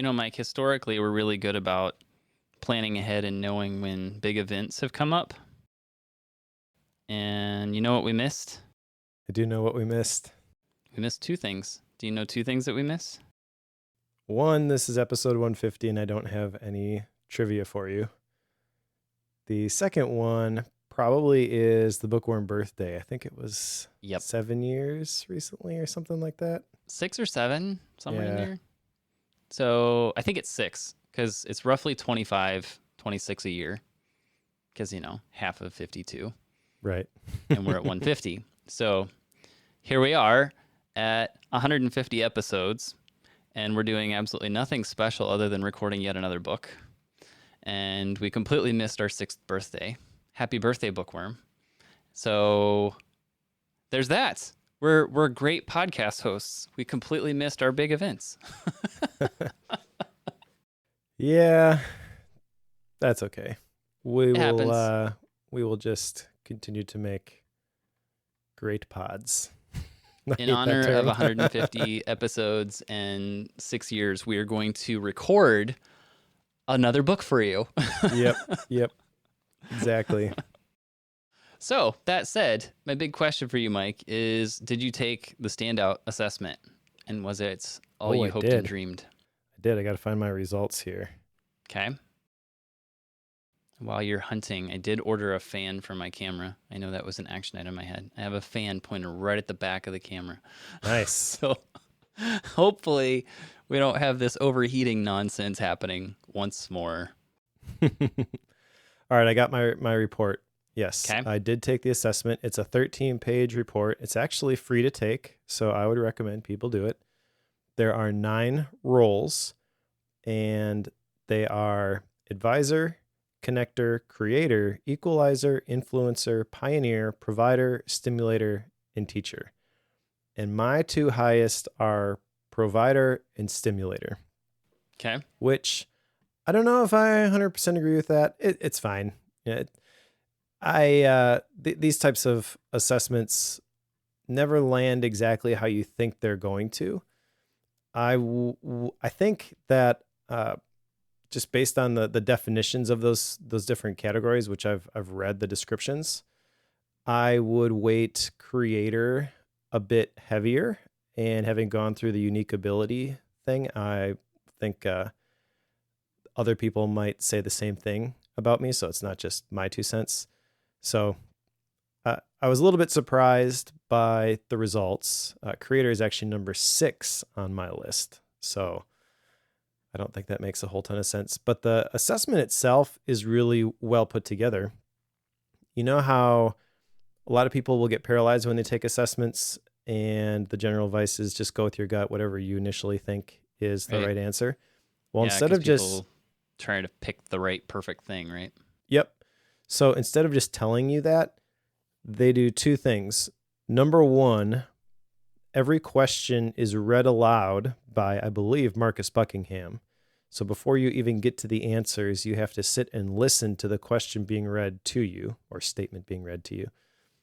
Mike, historically, we're really good about planning ahead and knowing when big events have come up. And you know what we missed? I do know what we missed. We missed two things. Do you know two things that we missed? One, this is episode 150, and I don't have any trivia for you. The second one probably is the Bookworm birthday. I think it was 7 years recently or something like that. 6 or 7, somewhere in Yeah. there. So I think it's 6 because it's roughly 25, 26 a year because, half of 52. Right. And we're at 150. So here we are at 150 episodes, and we're doing absolutely nothing special other than recording yet another book. And we completely missed our 6th birthday. Happy birthday, Bookworm. So there's that. We're great podcast hosts. We completely missed our big events. Yeah, that's okay. We happens. We will just continue to make great pods. In honor of 150 episodes and 6 years, we are going to record another book for you. Yep. Exactly. So, that said, my big question for you, Mike, is did you take the standout assessment? And was it all you hoped and dreamed? I did. I got to find my results here. Okay. While you're hunting, I did order a fan for my camera. I know that was an action item I had. I have a fan pointed right at the back of the camera. Nice. So hopefully we don't have this overheating nonsense happening once more. All right, I got my report. Yes, okay. I did take the assessment. It's a 13-page report. It's actually free to take, so I would recommend people do it. There are 9 roles, and they are advisor, connector, creator, equalizer, influencer, pioneer, provider, stimulator, and teacher. And my 2 highest are provider and stimulator. Okay. Which I don't know if I 100% agree with that. It's fine. These types of assessments never land exactly how you think they're going to. I think that just based on the definitions of those different categories, which I've read the descriptions, I would weight creator a bit heavier. And having gone through the unique ability thing, I think other people might say the same thing about me. So it's not just my 2 cents. So I was a little bit surprised by the results. Creator is actually number 6 on my list. So I don't think that makes a whole ton of sense. But the assessment itself is really well put together. You know how a lot of people will get paralyzed when they take assessments, and the general advice is just go with your gut, whatever you initially think is the right answer. Well, instead of just trying to pick the right perfect thing, right? Yep. So instead of just telling you that, they do 2 things. Number 1, every question is read aloud by, I believe, Marcus Buckingham. So before you even get to the answers, you have to sit and listen to the question being read to you, or statement being read to you.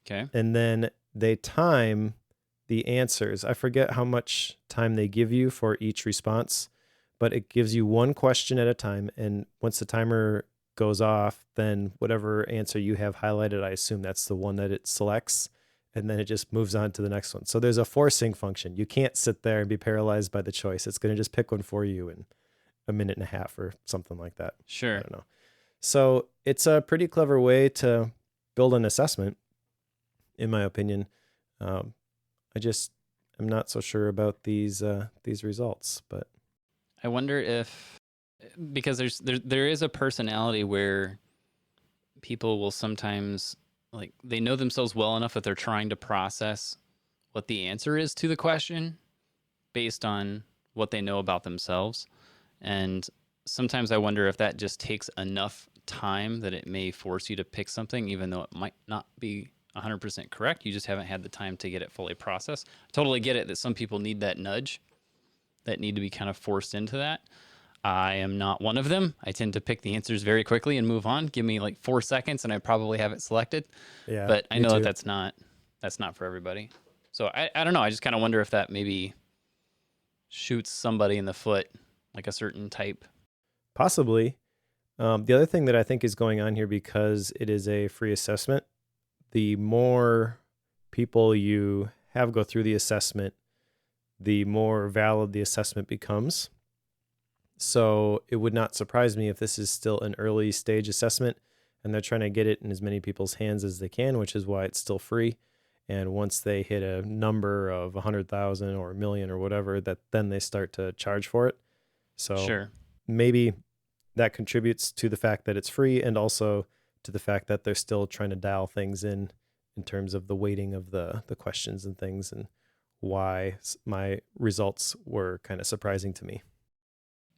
Okay. And then they time the answers. I forget how much time they give you for each response, but it gives you 1 question at a time. And once the timer goes off, then whatever answer you have highlighted, I assume that's the one that it selects. And then it just moves on to the next one. So there's a forcing function. You can't sit there and be paralyzed by the choice. It's going to just pick one for you in a minute and a half or something like that. Sure. I don't know. So it's a pretty clever way to build an assessment, in my opinion. I'm not so sure about these results, but I wonder if, because there is a personality where people will sometimes, like, they know themselves well enough that they're trying to process what the answer is to the question based on what they know about themselves. And sometimes I wonder if that just takes enough time that it may force you to pick something, even though it might not be 100% correct. You just haven't had the time to get it fully processed. I totally get it that some people need that nudge, that need to be kind of forced into that. I am not one of them. I tend to pick the answers very quickly and move on. Give me like 4 seconds and I probably have it selected. Yeah, but I know that's not for everybody. So I don't know. I just kind of wonder if that maybe shoots somebody in the foot like a certain type. Possibly. The other thing that I think is going on here, because it is a free assessment, the more people you have go through the assessment, the more valid the assessment becomes. So it would not surprise me if this is still an early stage assessment and they're trying to get it in as many people's hands as they can, which is why it's still free. And once they hit a number of 100,000 or a million or whatever, that then they start to charge for it. So Sure. maybe that contributes to the fact that it's free, and also to the fact that they're still trying to dial things in terms of the weighting of the questions and things, and why my results were kind of surprising to me.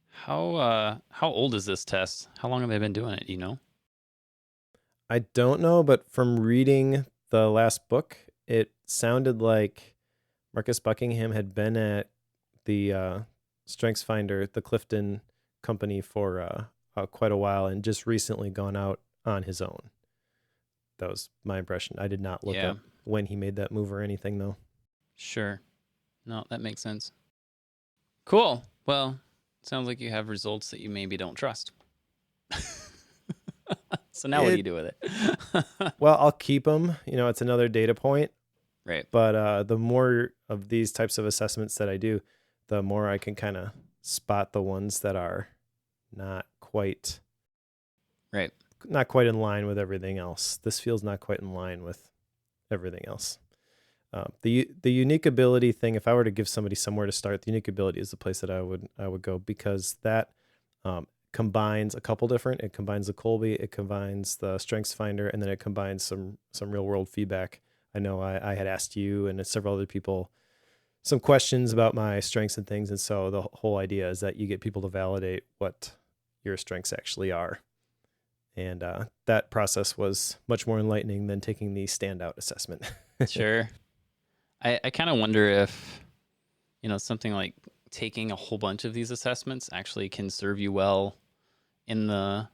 How old is this test? How long have they been doing it, you know? I don't know, but from reading the last book, it sounded like Marcus Buckingham had been at the Strengths Finder, the Clifton company, for quite a while, and just recently gone out on his own. That was my impression. I did not look up when he made that move or anything, though. Sure. No, that makes sense. Cool. Well, sounds like you have results that you maybe don't trust. So now what do you do with it? Well, I'll keep them. It's another data point. Right. But the more of these types of assessments that I do, the more I can kind of spot the ones that are not quite in line with everything else. This feels not quite in line with everything else. The unique ability thing, if I were to give somebody somewhere to start, the unique ability is the place that I would go, because that combines a couple different. It combines the Kolbe, it combines the Strengths Finder, and then it combines some real world feedback. I know I had asked you and several other people some questions about my strengths and things, and so the whole idea is that you get people to validate what your strengths actually are. And that process was much more enlightening than taking the standout assessment. Sure. I kind of wonder if, something like taking a whole bunch of these assessments actually can serve you well in the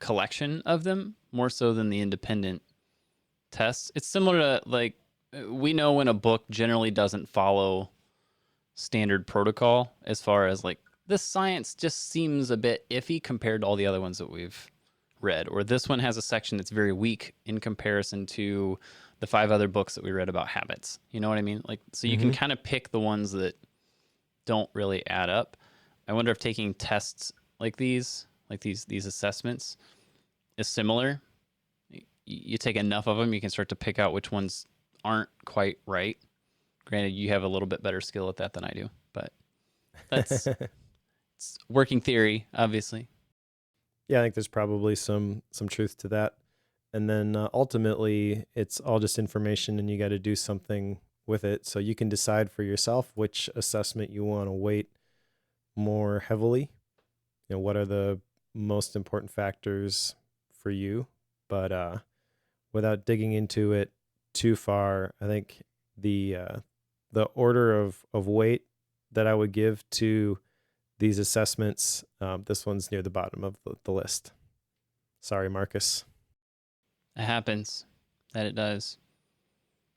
collection of them, more so than the independent tests. It's similar to, like, we know when a book generally doesn't follow standard protocol, as far as like, this science just seems a bit iffy compared to all the other ones that we've read, or this one has a section that's very weak in comparison to the 5 other books that we read about habits. You know what I mean? Like, so you can kind of pick the ones that don't really add up. I wonder if taking tests like these assessments is similar. You take enough of them, you can start to pick out which ones aren't quite right. Granted, you have a little bit better skill at that than I do, but that's it's working theory, obviously. Yeah, I think there's probably some truth to that. And then ultimately, it's all just information, and you got to do something with it. So you can decide for yourself which assessment you want to weight more heavily. What are the most important factors for you? But without digging into it too far, I think the order of weight that I would give to these assessments, this one's near the bottom of the list. Sorry, Marcus. It happens. That it does.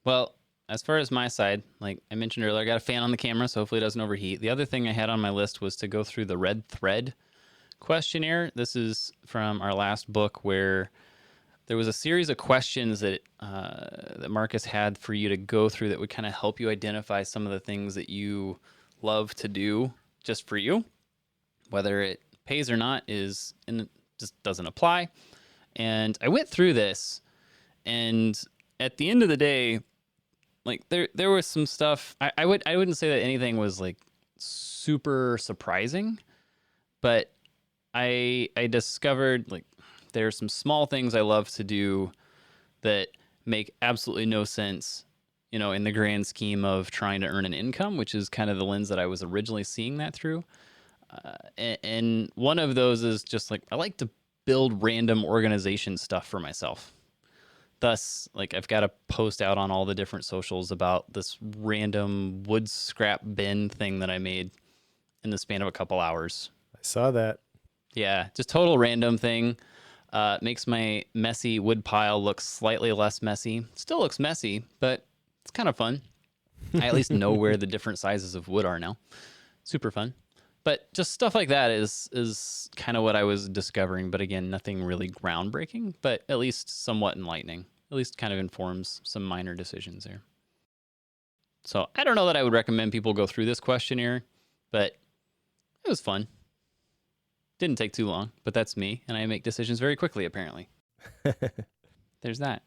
Well, as far as my side, like I mentioned earlier, I got a fan on the camera, so hopefully it doesn't overheat. The other thing I had on my list was to go through the red thread questionnaire. This is from our last book, where there was a series of questions that Marcus had for you to go through that would kind of help you identify some of the things that you love to do just for you. Whether it pays or not just doesn't apply. And I went through this, and at the end of the day, like there was some stuff. I wouldn't say that anything was like super surprising, but I discovered, like, there are some small things I love to do that make absolutely no sense, in the grand scheme of trying to earn an income, which is kind of the lens that I was originally seeing that through. And one of those is just like, I like to build random organization stuff for myself. Thus, like, I've got a post out on all the different socials about this random wood scrap bin thing that I made in the span of a couple hours. I saw that. Yeah, just total random thing. Makes my messy wood pile look slightly less messy. Still looks messy, but it's kind of fun. I at least know where the different sizes of wood are now. Super fun. But just stuff like that is kind of what I was discovering. But again, nothing really groundbreaking, but at least somewhat enlightening. At least kind of informs some minor decisions there. So I don't know that I would recommend people go through this questionnaire, but it was fun. Didn't take too long, but that's me, and I make decisions very quickly, apparently. There's that.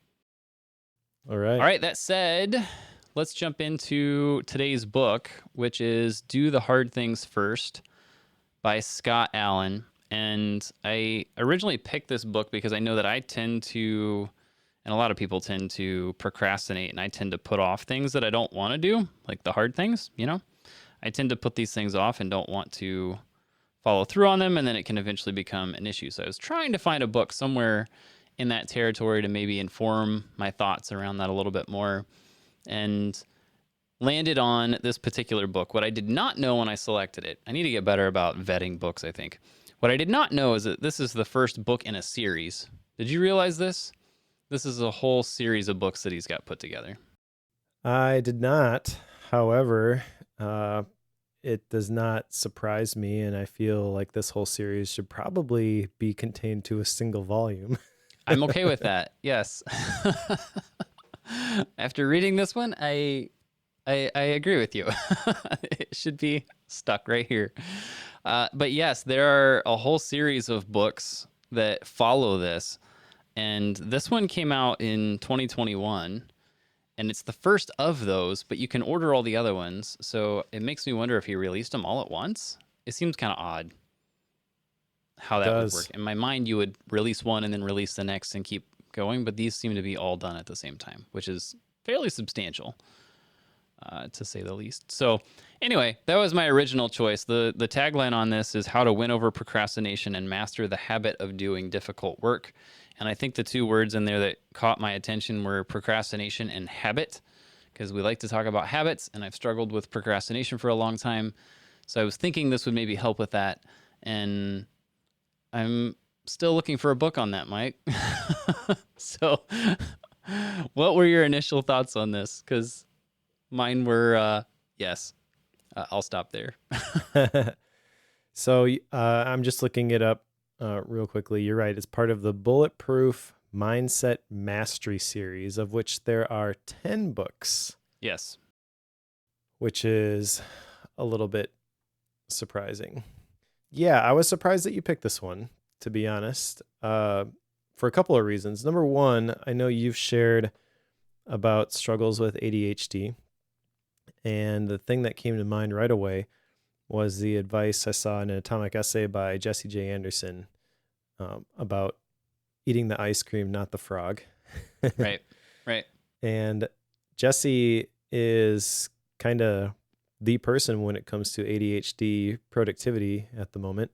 All right. All right, that said, let's jump into today's book, which is Do the Hard Things First by Scott Allan. And I originally picked this book because I know that I tend to, and a lot of people tend to procrastinate, and I tend to put off things that I don't want to do, like the hard things, you know? I tend to put these things off and don't want to follow through on them, and then it can eventually become an issue. So I was trying to find a book somewhere in that territory to maybe inform my thoughts around that a little bit more, and landed on this particular book. What I did not know when I selected it, I need to get better about vetting books, I think. What I did not know is that this is the first book in a series. Did you realize this? This is a whole series of books that he's got put together. I did not. However, it does not surprise me, and I feel like this whole series should probably be contained to a single volume. I'm okay with that. Yes. After reading this one, I agree with you. It should be stuck right here. But yes, there are a whole series of books that follow this. And this one came out in 2021. And it's the first of those, but you can order all the other ones. So it makes me wonder if he released them all at once. It seems kind of odd how that would work. In my mind, you would release one and then release the next and keep going. But these seem to be all done at the same time, which is fairly substantial, to say the least. So anyway, that was my original choice. The tagline on this is How to Win Over Procrastination and Master the Habit of Doing Difficult Work. And I think the two words in there that caught my attention were procrastination and habit, because we like to talk about habits, and I've struggled with procrastination for a long time. So I was thinking this would maybe help with that. And I'm still looking for a book on that, Mike. So what were your initial thoughts on this? Because mine were, yes. I'll stop there. So I'm just looking it up real quickly. You're right. It's part of the Bulletproof Mindset Mastery series, of which there are 10 books. Yes. Which is a little bit surprising. Yeah, I was surprised that you picked this one, to be honest, for a couple of reasons. Number one, I know you've shared about struggles with ADHD. And the thing that came to mind right away was the advice I saw in an atomic essay by Jesse J. Anderson about eating the ice cream, not the frog. Right. And Jesse is kind of the person when it comes to ADHD productivity at the moment.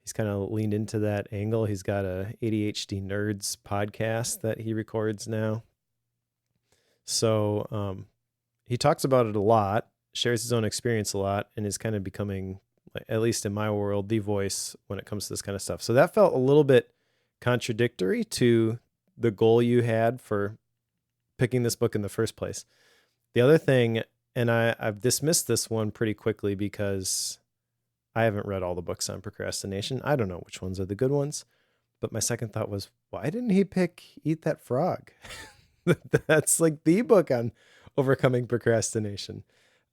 He's kind of leaned into that angle. He's got a ADHD Nerds podcast that he records now. So he talks about it a lot, shares his own experience a lot, and is kind of becoming, at least in my world, the voice when it comes to this kind of stuff. So that felt a little bit contradictory to the goal you had for picking this book in the first place. The other thing, and I've dismissed this one pretty quickly because I haven't read all the books on procrastination. I don't know which ones are the good ones. But my second thought was, why didn't he pick Eat That Frog? That's like the book on overcoming procrastination.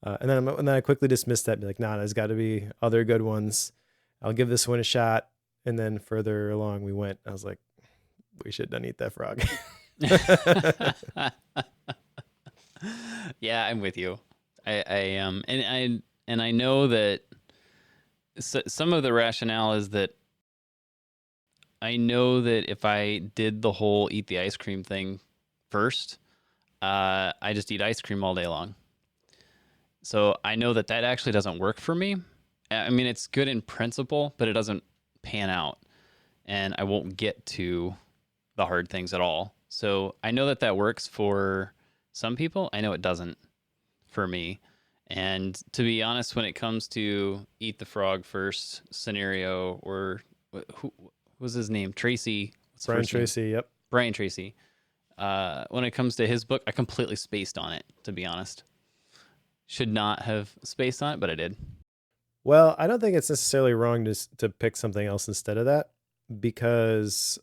And then I quickly dismissed that and be like, nah, there's got to be other good ones. I'll give this one a shot. And then further along we went. I was like, we should done Eat That Frog. Yeah, I'm with you. I am, and I know that some of the rationale is that I know that if I did the whole eat the ice cream thing first, I just eat ice cream all day long. So I know that actually doesn't work for me. I mean, it's good in principle, but it doesn't pan out, and I won't get to the hard things at all. So I know that works for some people. I know it doesn't for me. And to be honest, when it comes to eat the frog first scenario, or who was his name? Tracy. Brian Tracy. Yep. Brian Tracy. When it comes to his book, I completely spaced on it, to be honest. Should not have spaced on it, but I did. Well, I don't think it's necessarily wrong to pick something else instead of that, because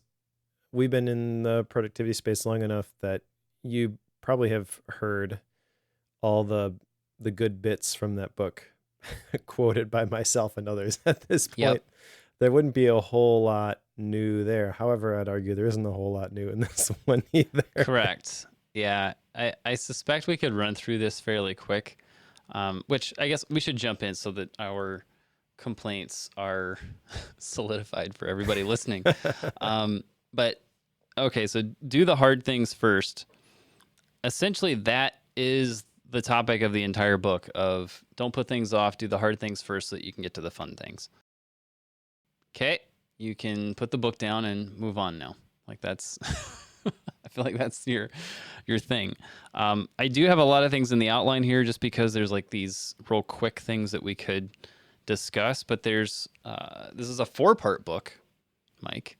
we've been in the productivity space long enough that you probably have heard all the good bits from that book quoted by myself and others at this point. Yep. There wouldn't be a whole lot new there. However, I'd argue there isn't a whole lot new in this one either. Correct. Yeah, I suspect we could run through this fairly quick, which I guess we should jump in so that our complaints are solidified for everybody listening. But okay, so do the hard things first. Essentially, that is the topic of the entire book of don't put things off, do the hard things first so that you can get to the fun things. Okay, you can put the book down and move on now. Like that's, I feel like that's your thing. I do have a lot of things in the outline here just because there's like these real quick things that we could discuss, but there's, this is a 4-part book, Mike.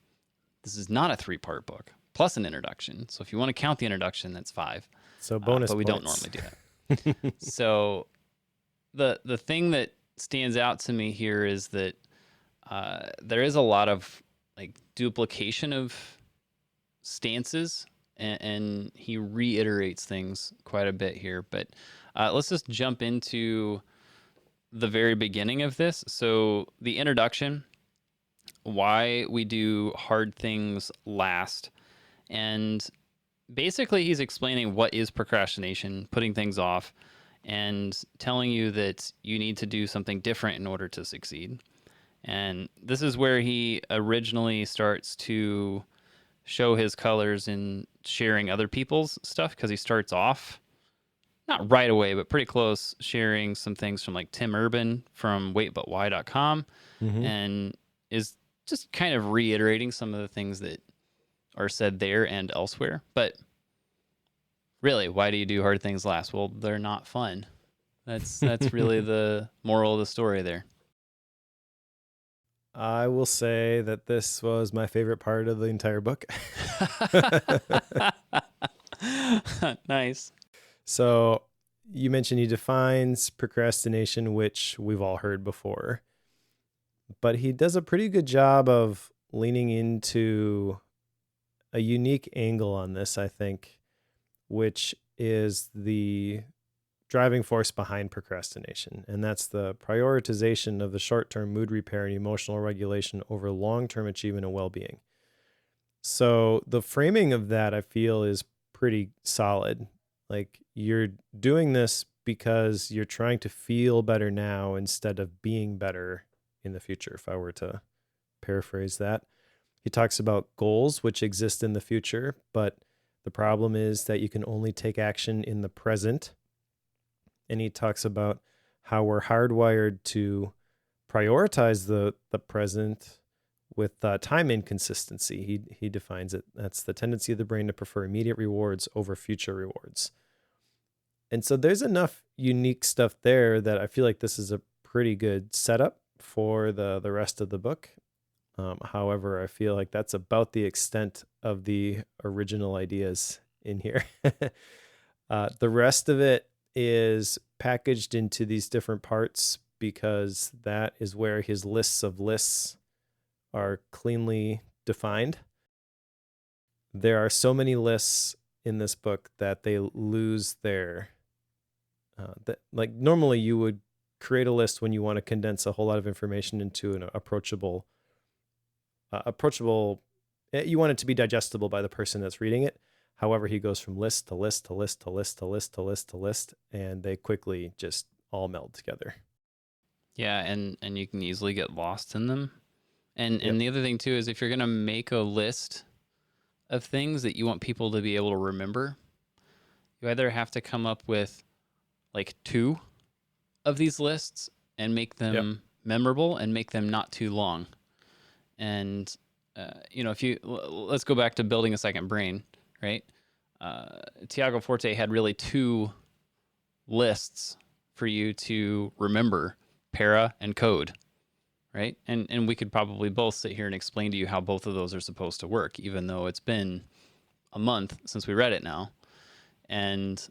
This is not a 3-part book, plus an introduction. So if you want to count the introduction, that's 5. So bonus but we don't points. normally do that. So the thing that stands out to me here is that there is a lot of like duplication of stances, and he reiterates things quite a bit here. But let's just jump into the very beginning of this. So the introduction, why we do hard things last. And basically he's explaining what is procrastination, putting things off, and telling you that you need to do something different in order to succeed. And this is where he originally starts to show his colors in sharing other people's stuff, because he starts off, not right away, but pretty close, sharing some things from like Tim Urban from waitbutwhy.com, and is just kind of reiterating some of the things that are said there and elsewhere. But really, why do you do hard things last? Well, they're not fun. That's really the moral of the story there. I will say that this was my favorite part of the entire book. Nice. So you mentioned he defines procrastination, which we've all heard before, but he does a pretty good job of leaning into a unique angle on this, I think, which is the driving force behind procrastination. And that's the prioritization of the short-term mood repair and emotional regulation over long-term achievement and well-being. So the framing of that, I feel, is pretty solid. Like, you're doing this because you're trying to feel better now instead of being better in the future, if I were to paraphrase that. He talks about goals which exist in the future, but the problem is that you can only take action in the present. And he talks about how we're hardwired to prioritize the present with time inconsistency. He defines it. That's the tendency of the brain to prefer immediate rewards over future rewards. And so there's enough unique stuff there that I feel like this is a pretty good setup for the rest of the book. However, I feel like that's about the extent of the original ideas in here. The rest of it is packaged into these different parts because that is where his lists of lists are cleanly defined. There are so many lists in this book that they lose their like normally you would create a list when you want to condense a whole lot of information into an approachable, you want it to be digestible by the person that's reading it. However, he goes from list to list to list to list to list to list to list, and they quickly just all meld together. Yeah, and you can easily get lost in them. And the other thing too is if you're gonna make a list of things that you want people to be able to remember, you either have to come up with like 2 of these lists and make them memorable and make them not too long. And if you let's go back to building a second brain, right? Tiago Forte had really 2 lists for you to remember, para and code, right? And we could probably both sit here and explain to you how both of those are supposed to work, even though it's been a month since we read it now. And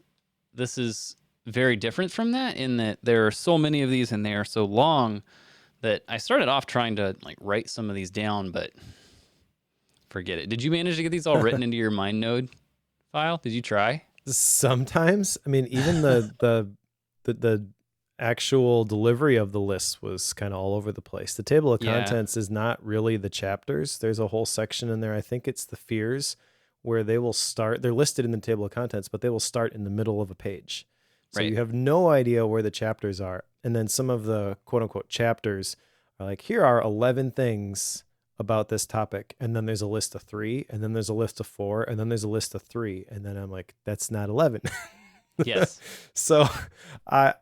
this is very different from that in that there are so many of these and they are so long that I started off trying to like write some of these down, but forget it. Did you manage to get these all written into your MindNode file? Did you try? Sometimes, I mean, even the actual delivery of the lists was kind of all over the place. The table of contents is not really the chapters. There's a whole section in there. I think it's the fears where they will start. They're listed in the table of contents, but they will start in the middle of a page. So you have no idea where the chapters are. And then some of the quote unquote chapters are like, here are 11 things about this topic. And then there's a list of 3, and then there's a list of 4, and then there's a list of 3. And then I'm like, that's not 11. Yes. So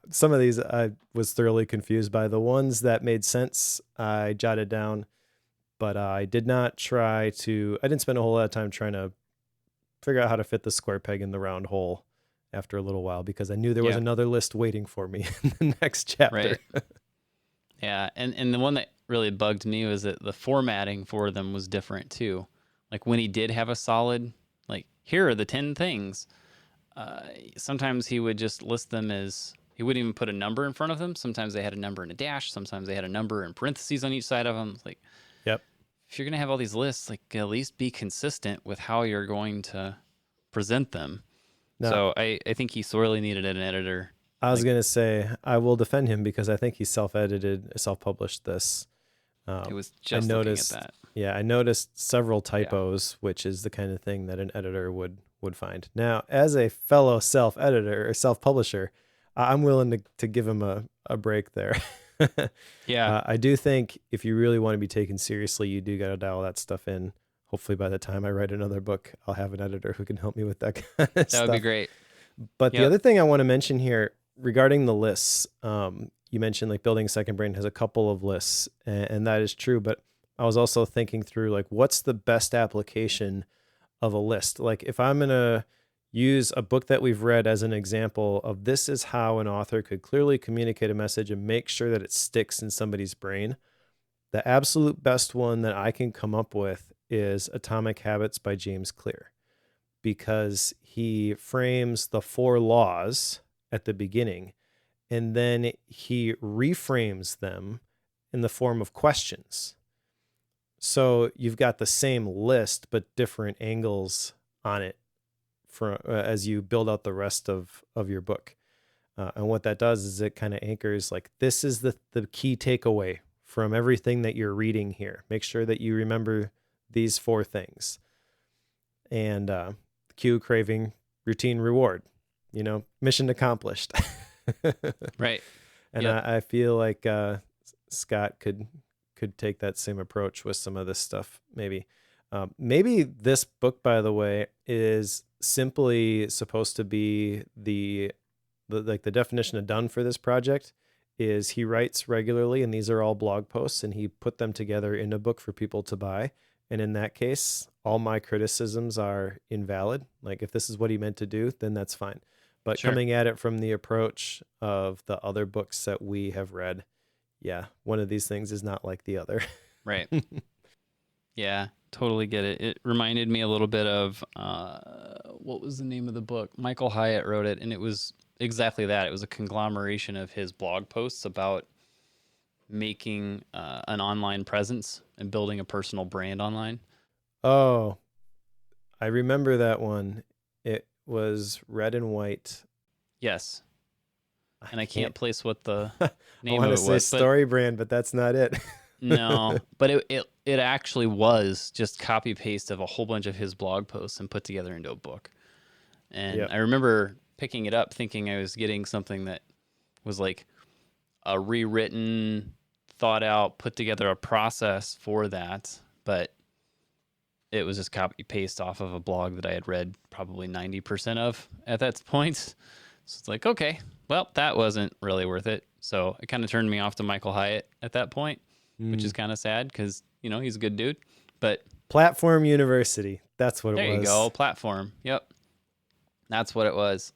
some of these I was thoroughly confused by. The ones that made sense, I jotted down, but I did not I didn't spend a whole lot of time trying to figure out how to fit the square peg in the round hole after a little while, because I knew there was another list waiting for me in the next chapter. Right. Yeah. And the one that really bugged me was that the formatting for them was different too. Like when he did have a solid, like, here are the 10 things. Sometimes he would just list them as, he wouldn't even put a number in front of them. Sometimes they had a number and a dash. Sometimes they had a number and parentheses on each side of them. Like, yep. If you're going to have all these lists, like, at least be consistent with how you're going to present them. No. So I think he sorely needed an editor. I was going to say, I will defend him because I think he self-edited, self-published this. It was just looking at that. Yeah, I noticed several typos, which is the kind of thing that an editor would find. Now, as a fellow self-editor or self-publisher, I'm willing to give him a break there. Yeah. I do think if you really want to be taken seriously, you do got to dial that stuff in. Hopefully by the time I write another book, I'll have an editor who can help me with that kind of stuff. That would be great. But the other thing I want to mention here regarding the lists, you mentioned like Building Second Brain has a couple of lists, and that is true. But I was also thinking through like, what's the best application of a list? Like if I'm going to use a book that we've read as an example of this is how an author could clearly communicate a message and make sure that it sticks in somebody's brain, the absolute best one that I can come up with is Atomic Habits by James Clear, because he frames the 4 laws at the beginning and then he reframes them in the form of questions. So you've got the same list, but different angles on it as you build out the rest of your book. And what that does is it kind of anchors like, this is the key takeaway from everything that you're reading here. Make sure that you remember these 4 things. And cue, craving, routine, reward, mission accomplished. Right. And I feel like Scott could take that same approach with some of this stuff. Maybe this book, by the way, is simply supposed to be the definition of done for this project is he writes regularly, and these are all blog posts, and he put them together in a book for people to buy. And in that case, all my criticisms are invalid. Like if this is what he meant to do, then that's fine. But coming at it from the approach of the other books that we have read, one of these things is not like the other. Right. Yeah, totally get it. It reminded me a little bit of, what was the name of the book? Michael Hyatt wrote it, and it was exactly that. It was a conglomeration of his blog posts about making an online presence and building a personal brand online. Oh, I remember that one. It was red and white. Yes. And I can't place what the name I want of to it say was. Story Brand, but that's not it. No, but it actually was just copy paste of a whole bunch of his blog posts and put together into a book. And I remember picking it up thinking I was getting something that was like a rewritten, thought out, put together a process for that, but it was just copy paste off of a blog that I had read probably 90% of at that point. So it's like, okay, well, that wasn't really worth it. So it kind of turned me off to Michael Hyatt at that point, which is kind of sad because, he's a good dude. But Platform University, that's what it was. There you go, Platform. Yep. That's what it was.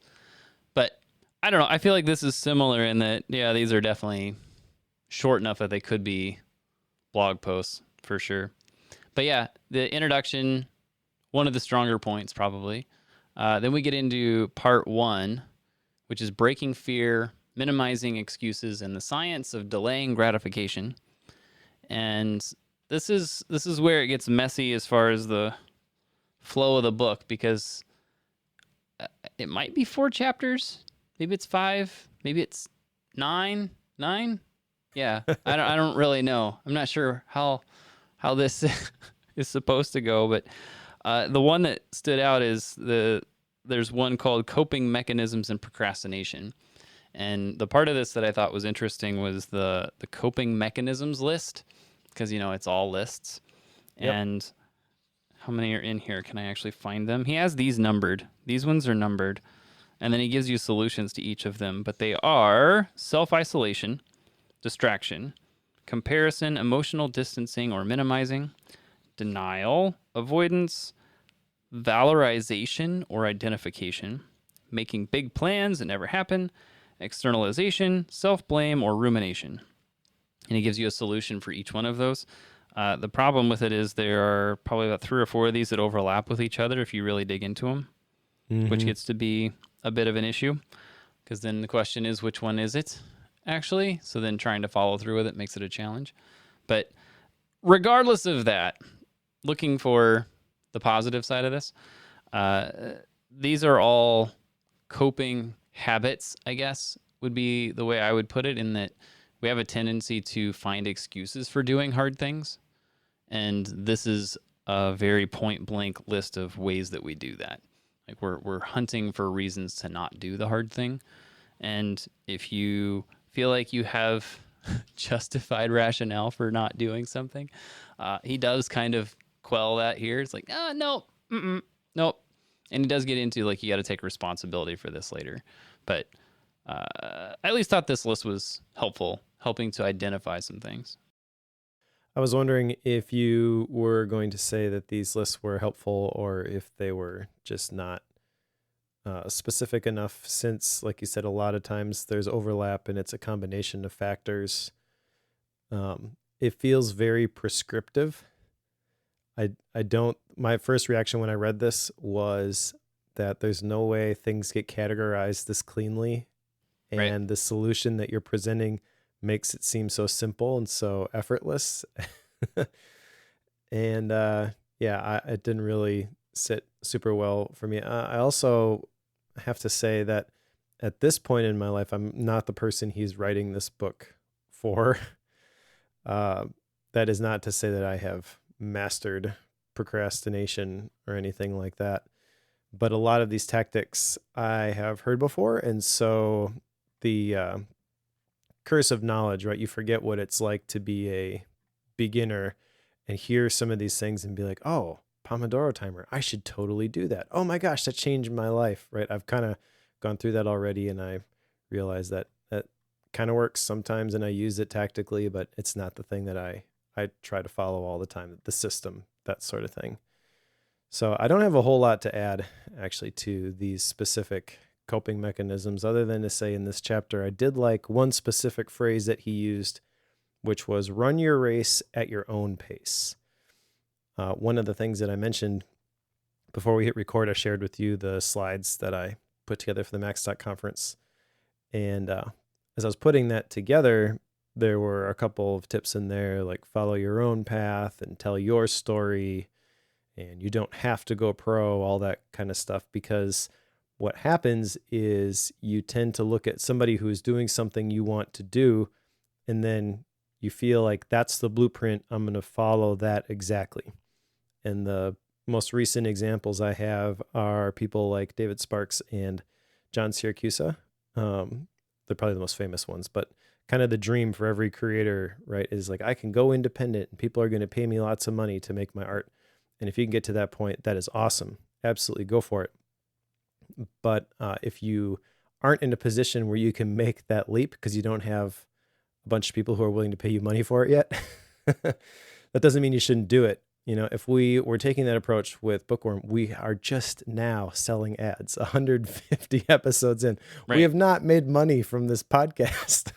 But I don't know. I feel like this is similar in that, these are definitely short enough that they could be blog posts for sure. But the introduction, one of the stronger points probably. Then we get into part 1, which is breaking fear, minimizing excuses, and the science of delaying gratification. And this is where it gets messy as far as the flow of the book, because it might be 4 chapters, maybe it's 5, maybe it's 9. Yeah, I don't really know. I'm not sure how this is supposed to go, but the one that stood out is there's one called Coping Mechanisms and Procrastination. And the part of this that I thought was interesting was the coping mechanisms list, because, it's all lists. Yep. And how many are in here? Can I actually find them? He has these numbered. These ones are numbered. And then he gives you solutions to each of them. But they are self-isolation, distraction, comparison, emotional distancing or minimizing, denial, avoidance, valorization or identification, making big plans that never happen, externalization, self-blame, or rumination. And he gives you a solution for each one of those. The problem with it is there are probably about 3 or 4 of these that overlap with each other if you really dig into them, which gets to be a bit of an issue, because then the question is, which one is it actually? So then trying to follow through with it makes it a challenge. But regardless of that, looking for the positive side of this, these are all coping habits, I guess, would be the way I would put it, in that we have a tendency to find excuses for doing hard things. And this is a very point blank list of ways that we do that. Like we're hunting for reasons to not do the hard thing. And if you feel like you have justified rationale for not doing something, he does kind of quell that here. It's like, nope. And he does get into, like, you got to take responsibility for this later. But I at least thought this list was helpful, helping to identify some things. I was wondering if you were going to say that these lists were helpful, or if they were just not specific enough, since, like you said, a lot of times there's overlap and it's a combination of factors. It feels very prescriptive. My first reaction when I read this was that there's no way things get categorized this cleanly, and right. The solution that you're presenting makes it seem so simple and so effortless. And it didn't really sit super well for me. I also have to say that at this point in my life, I'm not the person he's writing this book for. That is not to say that I have mastered procrastination or anything like that, but a lot of these tactics I have heard before. And so the curse of knowledge, right? You forget what it's like to be a beginner and hear some of these things and be like, oh, Pomodoro timer, I should totally do that. Oh my gosh, that changed my life, right? I've kind of gone through that already, and I realized that that kind of works sometimes, and I use it tactically, but it's not the thing that I try to follow all the time, the system, that sort of thing. So I don't have a whole lot to add, actually, to these specific coping mechanisms, other than to say in this chapter, I did like one specific phrase that he used, which was run your race at your own pace. One of the things that I mentioned before we hit record, I shared with you the slides that I put together for the MaxTalk conference. And as I was putting that together, there were a couple of tips in there, like follow your own path and tell your story, and you don't have to go pro, all that kind of stuff, because what happens is you tend to look at somebody who's doing something you want to do, and then you feel like that's the blueprint, I'm going to follow that exactly. And the most recent examples I have are people like David Sparks and John Siracusa. They're probably the most famous ones, but kind of the dream for every creator, right, is like, I can go independent and people are going to pay me lots of money to make my art. And if you can get to that point, that is awesome. Absolutely go for it. But if you aren't in a position where you can make that leap because you don't have a bunch of people who are willing to pay you money for it yet, that doesn't mean you shouldn't do it. You know, if we were taking that approach with Bookworm, we are just now selling ads, 150 episodes in. Right. We have not made money from this podcast.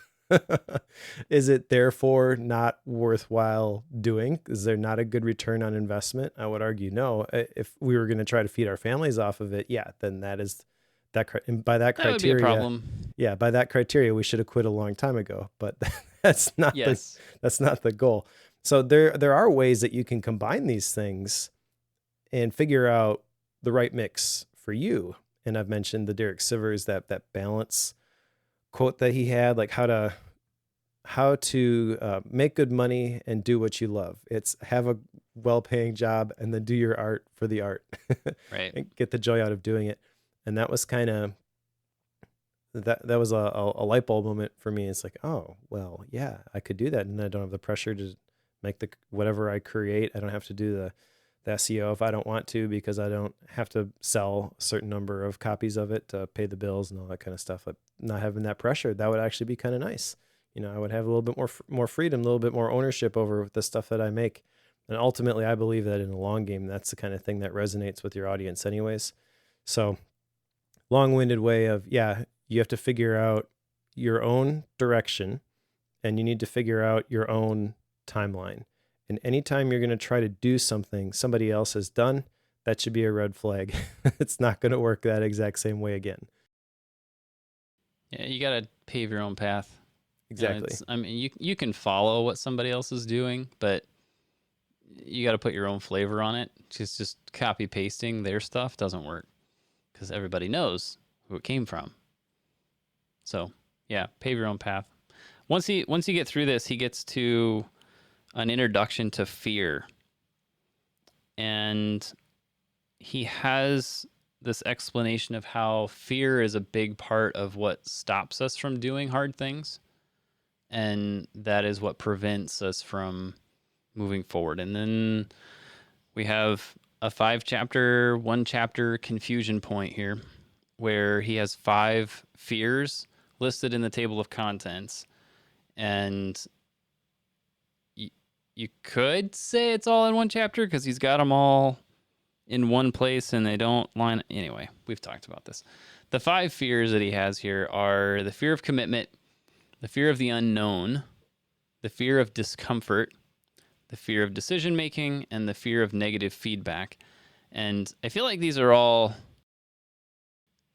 Is it therefore not worthwhile doing? Is there not a good return on investment? I would argue no. If we were going to try to feed our families off of it, yeah, then that is that. And by that criteria, would be a problem. Yeah, by that criteria, we should have quit a long time ago. But that's not that's not the goal. So there are ways that you can combine these things and figure out the right mix for you. And I've mentioned the Derek Sivers, that balance quote that he had, like how to make good money and do what you love. It's have a well-paying job and then do your art for the art. Right. And get the joy out of doing it. And that was kind of that was a light bulb moment for me. It's like, oh, well, yeah, I could do that. And I don't have the pressure to make the whatever I create. I don't have to do the SEO if I don't want to, because I don't have to sell a certain number of copies of it to pay the bills and all that kind of stuff. Like, not having that pressure, that would actually be kind of nice. I would have a little bit more freedom, a little bit more ownership over the stuff that I make. And ultimately, I believe that in the long game, that's the kind of thing that resonates with your audience anyways. So long-winded way of, yeah, you have to figure out your own direction and you need to figure out your own timeline. And anytime you're going to try to do something somebody else has done, that should be a red flag. It's not going to work that exact same way again. Yeah, you got to pave your own path. Exactly. I mean, you can follow what somebody else is doing, but you got to put your own flavor on it. Just copy pasting their stuff doesn't work because everybody knows who it came from. So yeah, pave your own path. Once you get through this, he gets to an introduction to fear, and he has this explanation of how fear is a big part of what stops us from doing hard things, and that is what prevents us from moving forward. And then we have a 1-chapter confusion point here, where he has 5 fears listed in the table of contents, and you could say it's all in one chapter because he's got them all in one place and they don't line. Anyway, we've talked about this. The 5 fears that he has here are the fear of commitment, the fear of the unknown, the fear of discomfort, the fear of decision making, and the fear of negative feedback. And I feel like these are all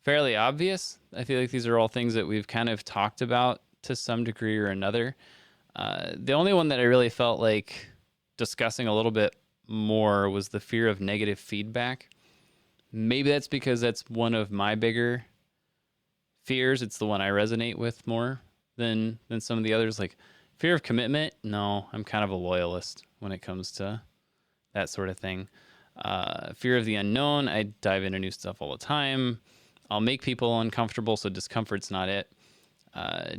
fairly obvious. I feel like these are all things that we've kind of talked about to some degree or another. The only one that I really felt like discussing a little bit more was the fear of negative feedback. Maybe that's because that's one of my bigger fears. It's the one I resonate with more than some of the others. Like fear of commitment, no, I'm kind of a loyalist when it comes to that sort of thing. Fear of the unknown, I dive into new stuff all the time. I'll make people uncomfortable, so discomfort's not it.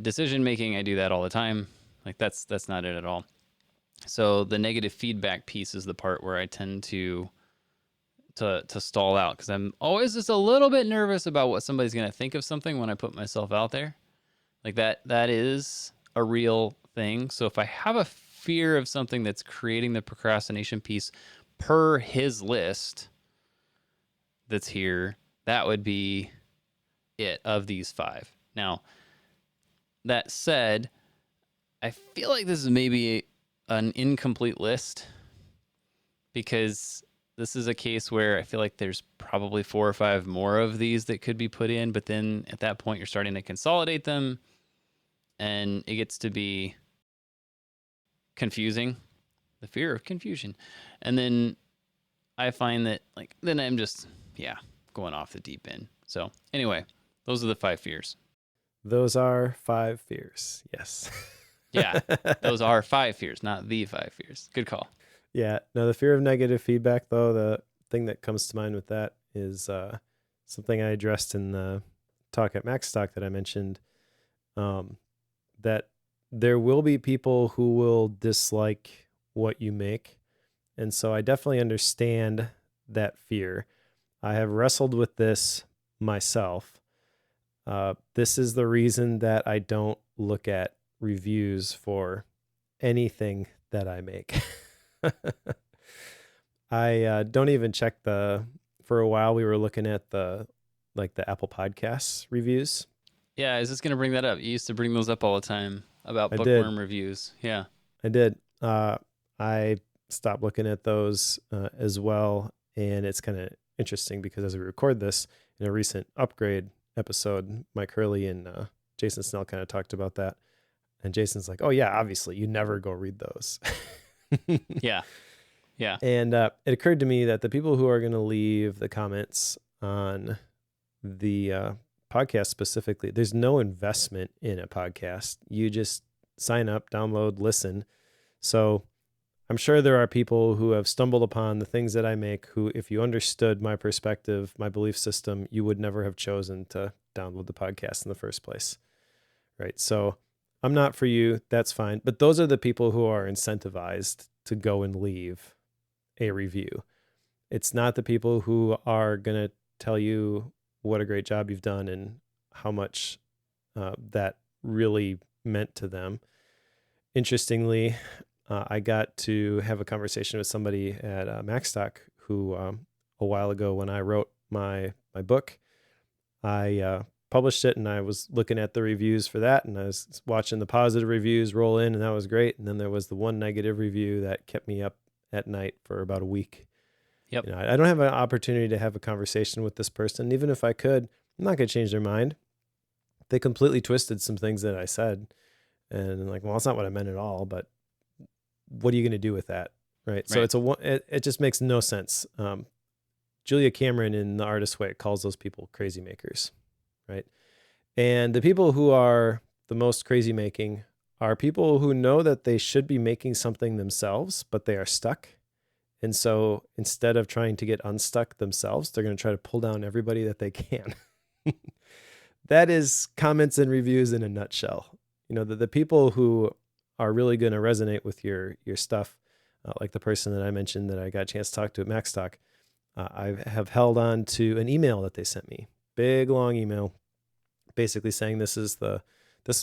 Decision making, I do that all the time. Like that's not it at all. So the negative feedback piece is the part where I tend to stall out, because I'm always just a little bit nervous about what somebody's going to think of something when I put myself out there. Like that is a real thing. So if I have a fear of something that's creating the procrastination piece per his list that's here, that would be it of these 5. Now, that said, I feel like this is maybe an incomplete list, because this is a case where I feel like there's probably 4 or 5 more of these that could be put in, but then at that point you're starting to consolidate them and it gets to be confusing, the fear of confusion. And then I find that then I'm just, going off the deep end. So anyway, those are the 5 fears. Those are 5 fears. Yes. Yeah, those are 5 fears, not the 5 fears. Good call. Yeah. No, the fear of negative feedback, though, the thing that comes to mind with that is something I addressed in the talk at Max Talk that I mentioned, that there will be people who will dislike what you make. And so I definitely understand that fear. I have wrestled with this myself. This is the reason that I don't look at reviews for anything that I make. I don't even check for a while we were looking at the Apple Podcasts reviews. Yeah, I was just going to bring that up. You used to bring those up all the time about bookworm reviews. Yeah. I did. I stopped looking at those as well. And it's kind of interesting because as we record this, in a recent upgrade episode, Mike Hurley and Jason Snell kind of talked about that. And Jason's like, oh, yeah, obviously, you never go read those. Yeah. Yeah. And it occurred to me that the people who are going to leave the comments on the podcast specifically, there's no investment in a podcast. You just sign up, download, listen. So I'm sure there are people who have stumbled upon the things that I make who, if you understood my perspective, my belief system, you would never have chosen to download the podcast in the first place. Right. So I'm not for you. That's fine. But those are the people who are incentivized to go and leave a review. It's not the people who are going to tell you what a great job you've done and how much that really meant to them. Interestingly, I got to have a conversation with somebody at Macstock who a while ago when I wrote my book, I published it and I was looking at the reviews for that and I was watching the positive reviews roll in and that was great. And then there was the one negative review that kept me up at night for about a week. Yep. You know, I don't have an opportunity to have a conversation with this person. Even if I could, I'm not going to change their mind. They completely twisted some things that I said. And I'm like, well, that's not what I meant at all, but what are you going to do with that? Right. So it just makes no sense. Julia Cameron in The Artist's Way calls those people crazy makers. Right. And the people who are the most crazy making are people who know that they should be making something themselves, but they are stuck. And so instead of trying to get unstuck themselves, they're going to try to pull down everybody that they can. That is comments and reviews in a nutshell. You know, the people who are really going to resonate with your stuff, like the person that I mentioned that I got a chance to talk to at Macstock, I have held on to an email that they sent me, big long email, basically saying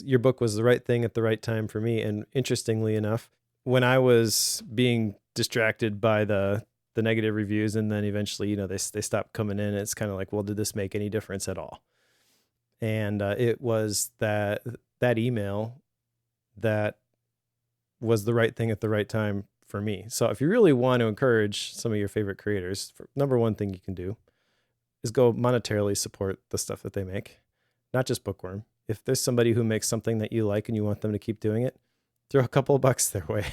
your book was the right thing at the right time for me. And interestingly enough, when I was being distracted by the negative reviews and then eventually, you know, they stopped coming in, it's kind of like, well, did this make any difference at all? And it was that email that was the right thing at the right time for me. So if you really want to encourage some of your favorite creators, number one thing you can do is go monetarily support the stuff that they make, not just Bookworm. If there's somebody who makes something that you like and you want them to keep doing it, throw a couple of bucks their way.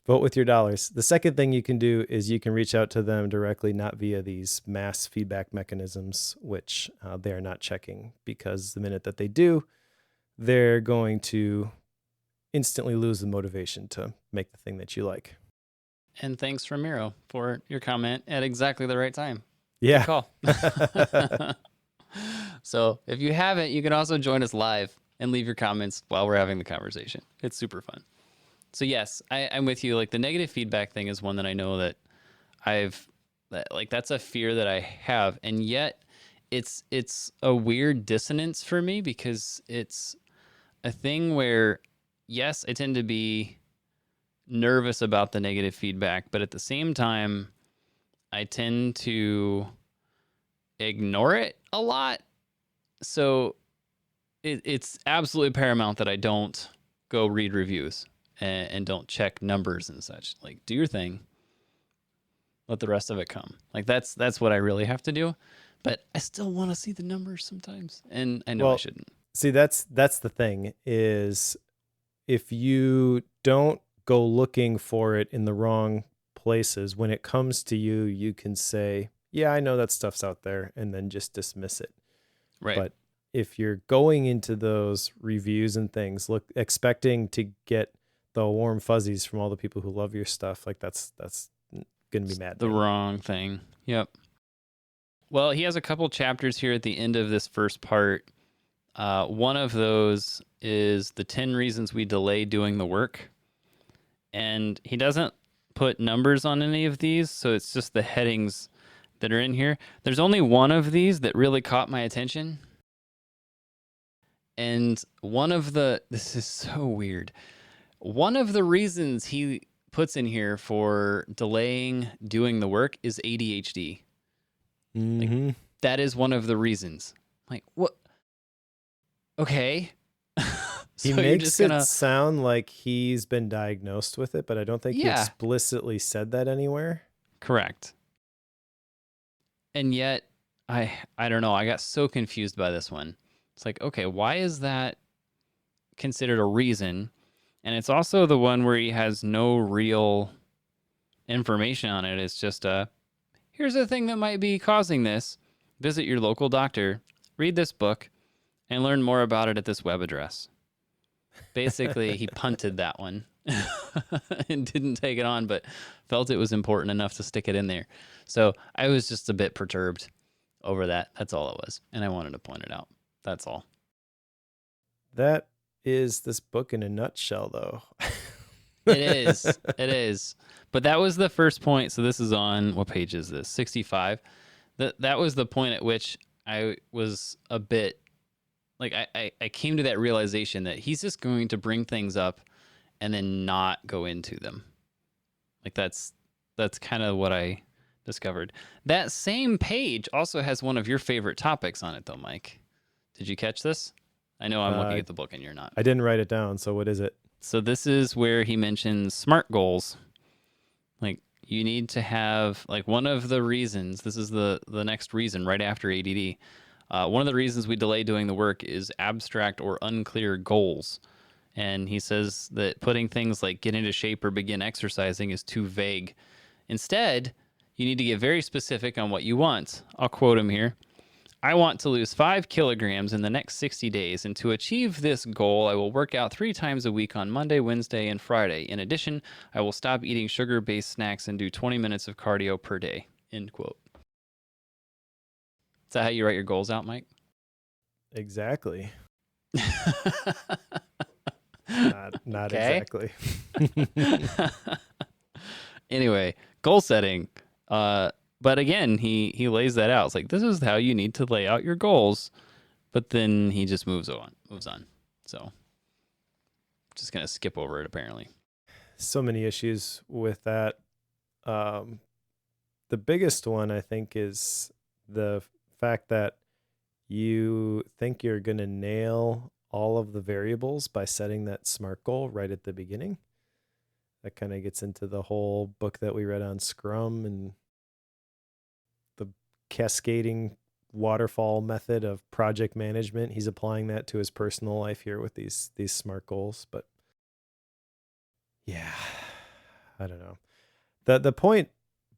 Vote with your dollars. The second thing you can do is you can reach out to them directly, not via these mass feedback mechanisms, which they are not checking, because the minute that they do, they're going to instantly lose the motivation to make the thing that you like. And thanks, Ramiro, for your comment at exactly the right time. Yeah. Good call. So if you haven't, you can also join us live and leave your comments while we're having the conversation. It's super fun. So yes, I'm with you. Like the negative feedback thing is one that I know that that's a fear that I have. And yet it's a weird dissonance for me because it's a thing where, yes, I tend to be nervous about the negative feedback, but at the same time, I tend to ignore it a lot. So it's absolutely paramount that I don't go read reviews and don't check numbers and such. Like, do your thing. Let the rest of it come. Like that's what I really have to do. But I still want to see the numbers sometimes, and I know I shouldn't. See, that's the thing is, if you don't go looking for it in the wrong places, when it comes to you, you can say, yeah, I know that stuff's out there, and then just dismiss it. Right. But if you're going into those reviews and things, expecting to get the warm fuzzies from all the people who love your stuff, like that's going to be mad. The wrong thing. Yep. Well, he has a couple chapters here at the end of this first part. One of those is the 10 reasons we delay doing the work. And he doesn't put numbers on any of these, so it's just the headings that are in here. There's only one of these that really caught my attention. And this is so weird. One of the reasons he puts in here for delaying doing the work is ADHD. Mm-hmm. Like, that is one of the reasons. Like, what? Okay. So he makes it sound like he's been diagnosed with it, but I don't think he explicitly said that anywhere. Correct. And yet, I don't know. I got so confused by this one. It's like, okay, why is that considered a reason? And it's also the one where he has no real information on it. It's just here's a thing that might be causing this. Visit your local doctor, read this book, and learn more about it at this web address. Basically, he punted that one and didn't take it on, but felt it was important enough to stick it in there. So I was just a bit perturbed over that. That's all it was. And I wanted to point it out. That's all. That is this book in a nutshell, though. It is. It is. But that was the first point. So this is on, what page is this? 65. That was the point at which I was a bit, like, I came to that realization that he's just going to bring things up and then not go into them. Like, that's kind of what I discovered. That same page also has one of your favorite topics on it, though, Mike. Did you catch this? I know I'm looking at the book and you're not. I didn't write it down, so what is it? So this is where he mentions SMART goals. Like, you need to have, like, one of the reasons, this is the next reason right after ADD. One of the reasons we delay doing the work is abstract or unclear goals. And he says that putting things like get into shape or begin exercising is too vague. Instead, you need to get very specific on what you want. I'll quote him here. I want to lose 5 kilograms in the next 60 days, and to achieve this goal, I will work out 3 times a week on Monday, Wednesday, and Friday. In addition, I will stop eating sugar-based snacks and do 20 minutes of cardio per day. End quote. Is that how you write your goals out, Mike? Exactly. Not exactly. Anyway, goal setting. But again, he lays that out. It's like, this is how you need to lay out your goals. But then he just moves on. So just going to skip over it, apparently. So many issues with that. The biggest one, I think, is the fact that you think you're going to nail all of the variables by setting that SMART goal right at the beginning. That kind of gets into the whole book that we read on Scrum and the cascading waterfall method of project management. He's applying that to his personal life here with these SMART goals. But yeah, I don't know. The point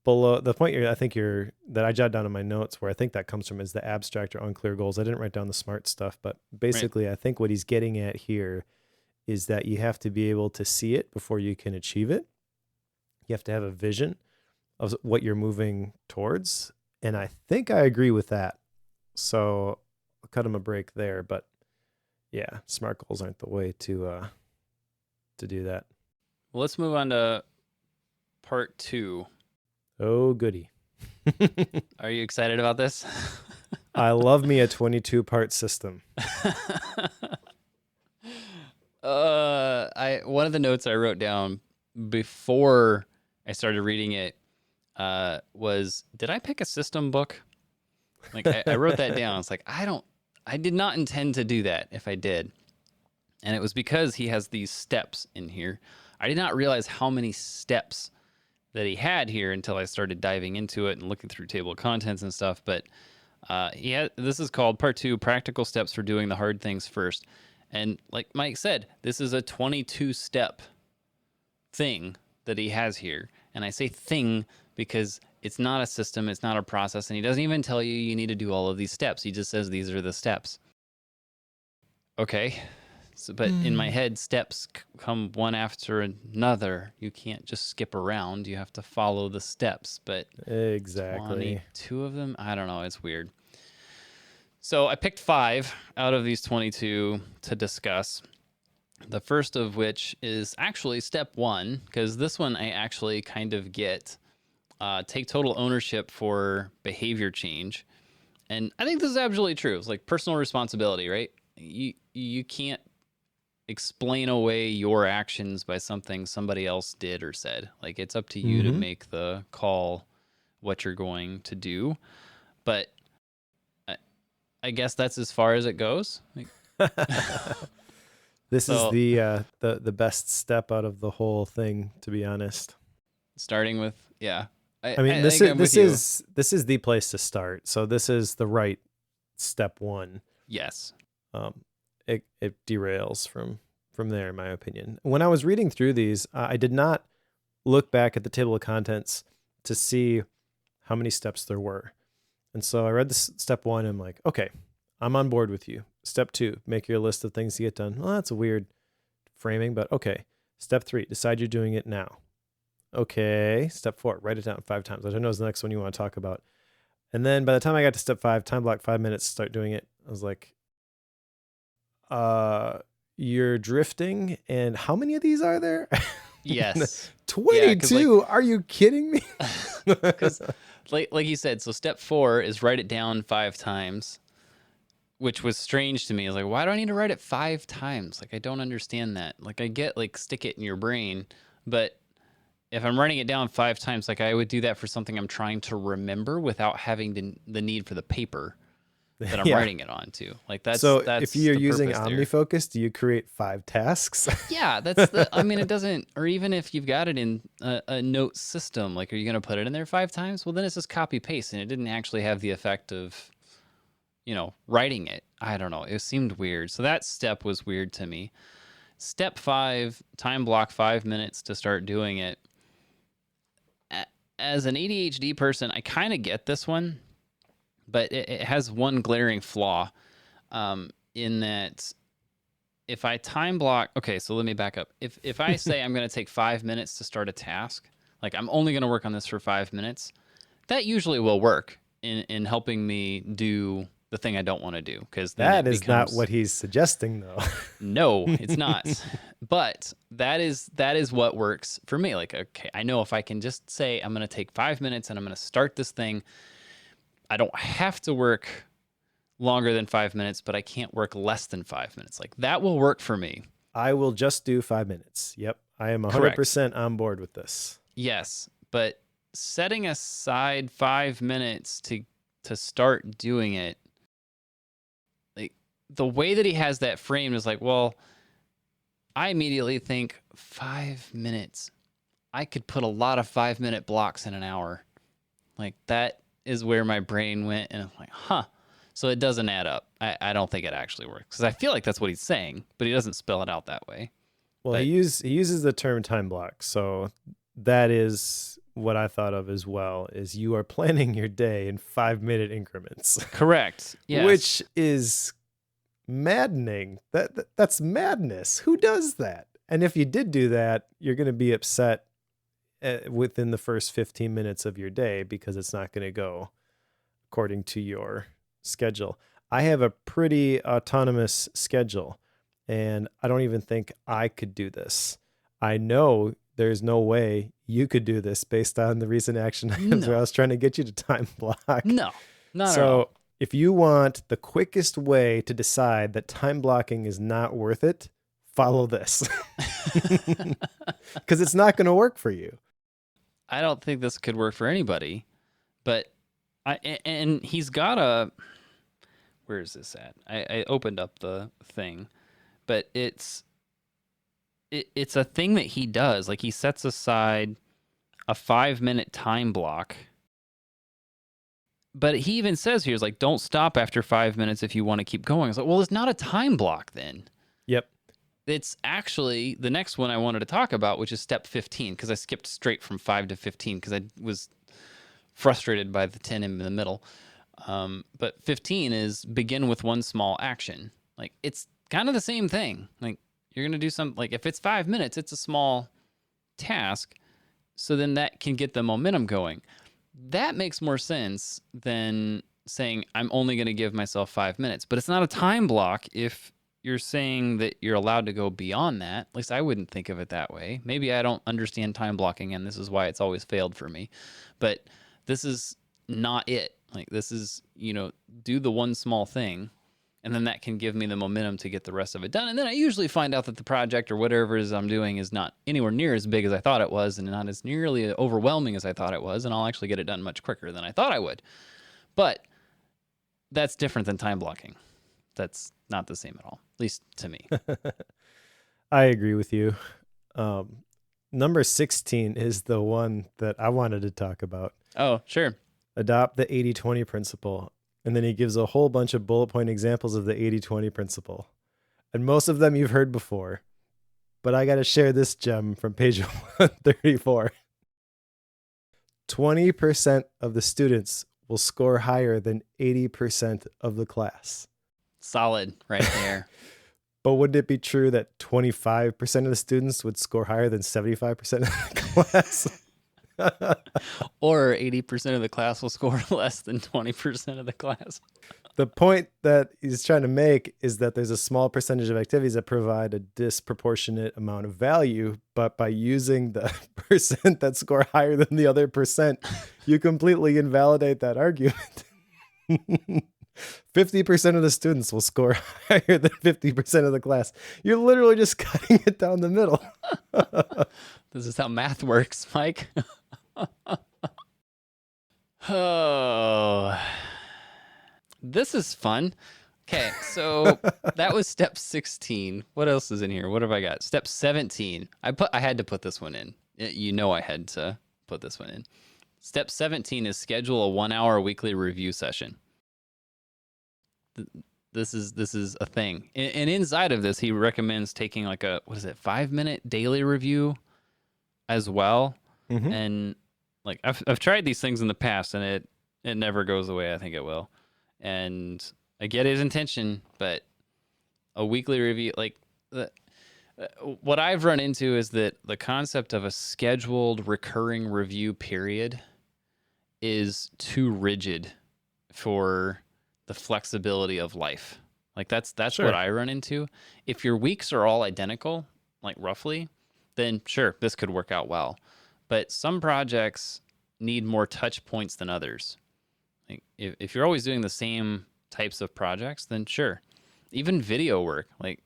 below, the point that I jotted down in my notes where I think that comes from is the abstract or unclear goals. I didn't write down the SMART stuff, but basically I think what he's getting at here is that you have to be able to see it before you can achieve it. You have to have a vision of what you're moving towards. And I think I agree with that. So I'll cut him a break there. But yeah, SMART goals aren't the way to do that. Well, let's move on to part 2. Oh, goody. Are you excited about this? I love me a 22-part system. One of the notes I wrote down before I started reading it was, did I pick a system book? Like, I wrote that down. It's like, I did not intend to do that if I did. And it was because he has these steps in here. I did not realize how many steps that he had here until I started diving into it and looking through table of contents and stuff. But this is called part 2, practical steps for doing the hard things first. And like Mike said, this is a 22-step thing that he has here. And I say thing because it's not a system, it's not a process, and he doesn't even tell you need to do all of these steps. He just says these are the steps. Okay. So, but in my head, steps come one after another. You can't just skip around. You have to follow the steps. But exactly 22 of them? I don't know. It's weird. So I picked 5 out of these 22 to discuss. The first of which is actually step 1, because this one I actually kind of get. Take total ownership for behavior change. And I think this is absolutely true. It's like personal responsibility, right? You can't explain away your actions by something somebody else did or said. Like, it's up to you to make the call what you're going to do. But I guess that's as far as it goes. This is the best step out of the whole thing, to be honest. Starting with, yeah. This is the place to start. So this is the right step 1. Yes. It derails from from there, in my opinion. When I was reading through these, I did not look back at the table of contents to see how many steps there were. And so I read this step 1 and I'm like, okay, I'm on board with you. Step 2, make your list of things to get done. Well, that's a weird framing, but okay. Step 3, decide you're doing it now. Okay. Step 4, write it down 5 times. I don't know is the next one you want to talk about. And then by the time I got to step 5, time block 5 minutes, start doing it. I was like, you're drifting. And how many of these are there? Yes. 22. Are you kidding me? Because like you said, so step 4 is write it down 5 times, which was strange to me. I was like, why do I need to write it 5 times? Like, I don't understand that. Like, I get like stick it in your brain, but if I'm writing it down 5 times, like I would do that for something I'm trying to remember without having the need for the paper that I'm writing it on to. Like that's if you're using OmniFocus, do you create 5 tasks? Yeah, that's the. I mean, it doesn't. Or even if you've got it in a note system, like, are you going to put it in there 5 times? Well, then it's just copy paste, and it didn't actually have the effect of, writing it. I don't know. It seemed weird. So that step was weird to me. Step 5, time block 5 minutes to start doing it. As an ADHD person, I kind of get this one, but it has one glaring flaw in that if I time block, okay, so let me back up. If I say I'm going to take 5 minutes to start a task, like I'm only going to work on this for 5 minutes, that usually will work in helping me do the thing I don't want to do. Because that is not what he's suggesting, though. No, it's not. But that is what works for me. Like, okay, I know if I can just say I'm going to take 5 minutes and I'm going to start this thing, I don't have to work longer than 5 minutes, but I can't work less than 5 minutes. Like, that will work for me. I will just do 5 minutes. Yep. I am 100% on board with this. Yes. But setting aside 5 minutes to start doing it, like the way that he has that framed is like, well, I immediately think 5 minutes. I could put a lot of 5-minute blocks in an hour. Like, that is where my brain went, and I'm like, huh. So it doesn't add up. I don't think it actually works, because I feel like that's what he's saying, but he doesn't spell it out that way. Well, he uses the term time block, so that is what I thought of as well, is you are planning your day in 5-minute increments. Correct. Yes. Which is maddening. That's madness. Who does that? And if you did do that, you're going to be upset within the first 15 minutes of your day, because it's not going to go according to your schedule. I have a pretty autonomous schedule, and I don't even think I could do this. I know there's no way you could do this based on the recent action items where I was trying to get you to time block. No, not at all. So if you want the quickest way to decide that time blocking is not worth it, follow this. Because it's not going to work for you. I don't think this could work for anybody, but and he's got a, where is this at? I opened up the thing, but it's a thing that he does. Like, he sets aside a 5-minute time block, but he even says here, is like, don't stop after 5 minutes if you want to keep going. It's like, well, it's not a time block then. Yep. It's actually the next one I wanted to talk about, which is step 15, because I skipped straight from 5 to 15 because I was frustrated by the 10 in the middle. But 15 is begin with one small action. Like, it's kind of the same thing. Like, you're going to do something, like if it's 5 minutes, it's a small task. So then that can get the momentum going. That makes more sense than saying I'm only going to give myself 5 minutes, but it's not a time block if you're saying that you're allowed to go beyond that. At least I wouldn't think of it that way. Maybe I don't understand time blocking, and this is why it's always failed for me. But this is not it. Like, this is, do the one small thing, and then that can give me the momentum to get the rest of it done. And then I usually find out that the project or whatever it is I'm doing is not anywhere near as big as I thought it was, and not as nearly overwhelming as I thought it was, and I'll actually get it done much quicker than I thought I would. But that's different than time blocking. That's not the same at all, at least to me. I agree with you. Number 16 is the one that I wanted to talk about. Oh, sure. Adopt the 80-20 principle. And then he gives a whole bunch of bullet point examples of the 80-20 principle. And most of them you've heard before. but I got to share this gem from page 134. 20% of the students will score higher than 80% of the class. Solid right there. But wouldn't it be true that 25% of the students would score higher than 75% of the class? Or 80% of the class will score less than 20% of the class. The point that he's trying to make is that there's a small percentage of activities that provide a disproportionate amount of value, but by using the percent that score higher than the other percent, you completely invalidate that argument. 50% of the students will score higher than 50% of the class. You're literally just cutting it down the middle. This is how math works, Mike. Oh, this is fun. Okay, so that was step 16. What else is in here? What have I got? Step 17. I had to put this one in. I had to put this one in. Step 17 is schedule a 1-hour weekly review session. This is a thing. And inside of this, he recommends taking like a 5-minute daily review as well. Mm-hmm. And like I've tried these things in the past, and it never goes away. I think it will. And I get his intention, but a weekly review, like what I've run into is that the concept of a scheduled recurring review period is too rigid for the flexibility of life. Like that's Sure. what I run into. If your weeks are all identical, like roughly, then sure, this could work out well. But some projects need more touch points than others. Like if you're always doing the same types of projects, then sure. Even video work, like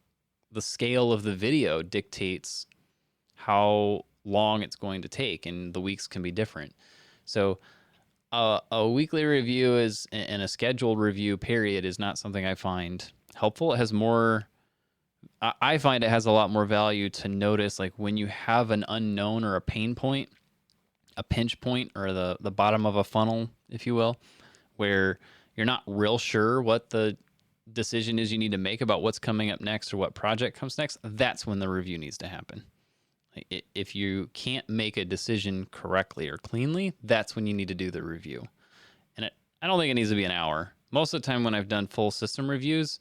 the scale of the video dictates how long it's going to take, and the weeks can be different. So a weekly review and a scheduled review period is not something I find helpful. It has more, I find it has a lot more value to notice, like when you have an unknown or a pain point, a pinch point, or the bottom of a funnel, if you will, where you're not real sure what the decision is you need to make about what's coming up next or what project comes next. That's when the review needs to happen. If you can't make a decision correctly or cleanly, that's when you need to do the review. And I don't think it needs to be an hour. Most of the time when I've done full system reviews,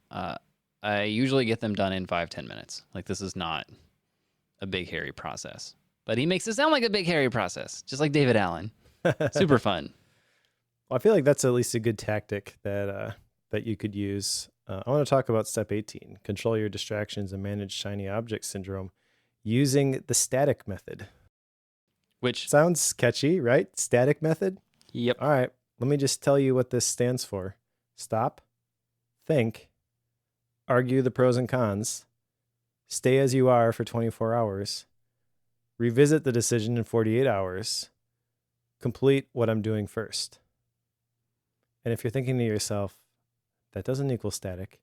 I usually get them done in 5-10 minutes. Like this is not a big, hairy process. But he makes it sound like a big, hairy process, just like David Allan. Super fun. Well, I feel like that's at least a good tactic that you could use. I want to talk about step 18, control your distractions and manage shiny object syndrome, using the static method. Which sounds catchy, right? Static method? Yep. All right. Let me just tell you what this stands for. Stop, think, argue the pros and cons, stay as you are for 24 hours, revisit the decision in 48 hours, complete what I'm doing first. And if you're thinking to yourself, that doesn't equal static,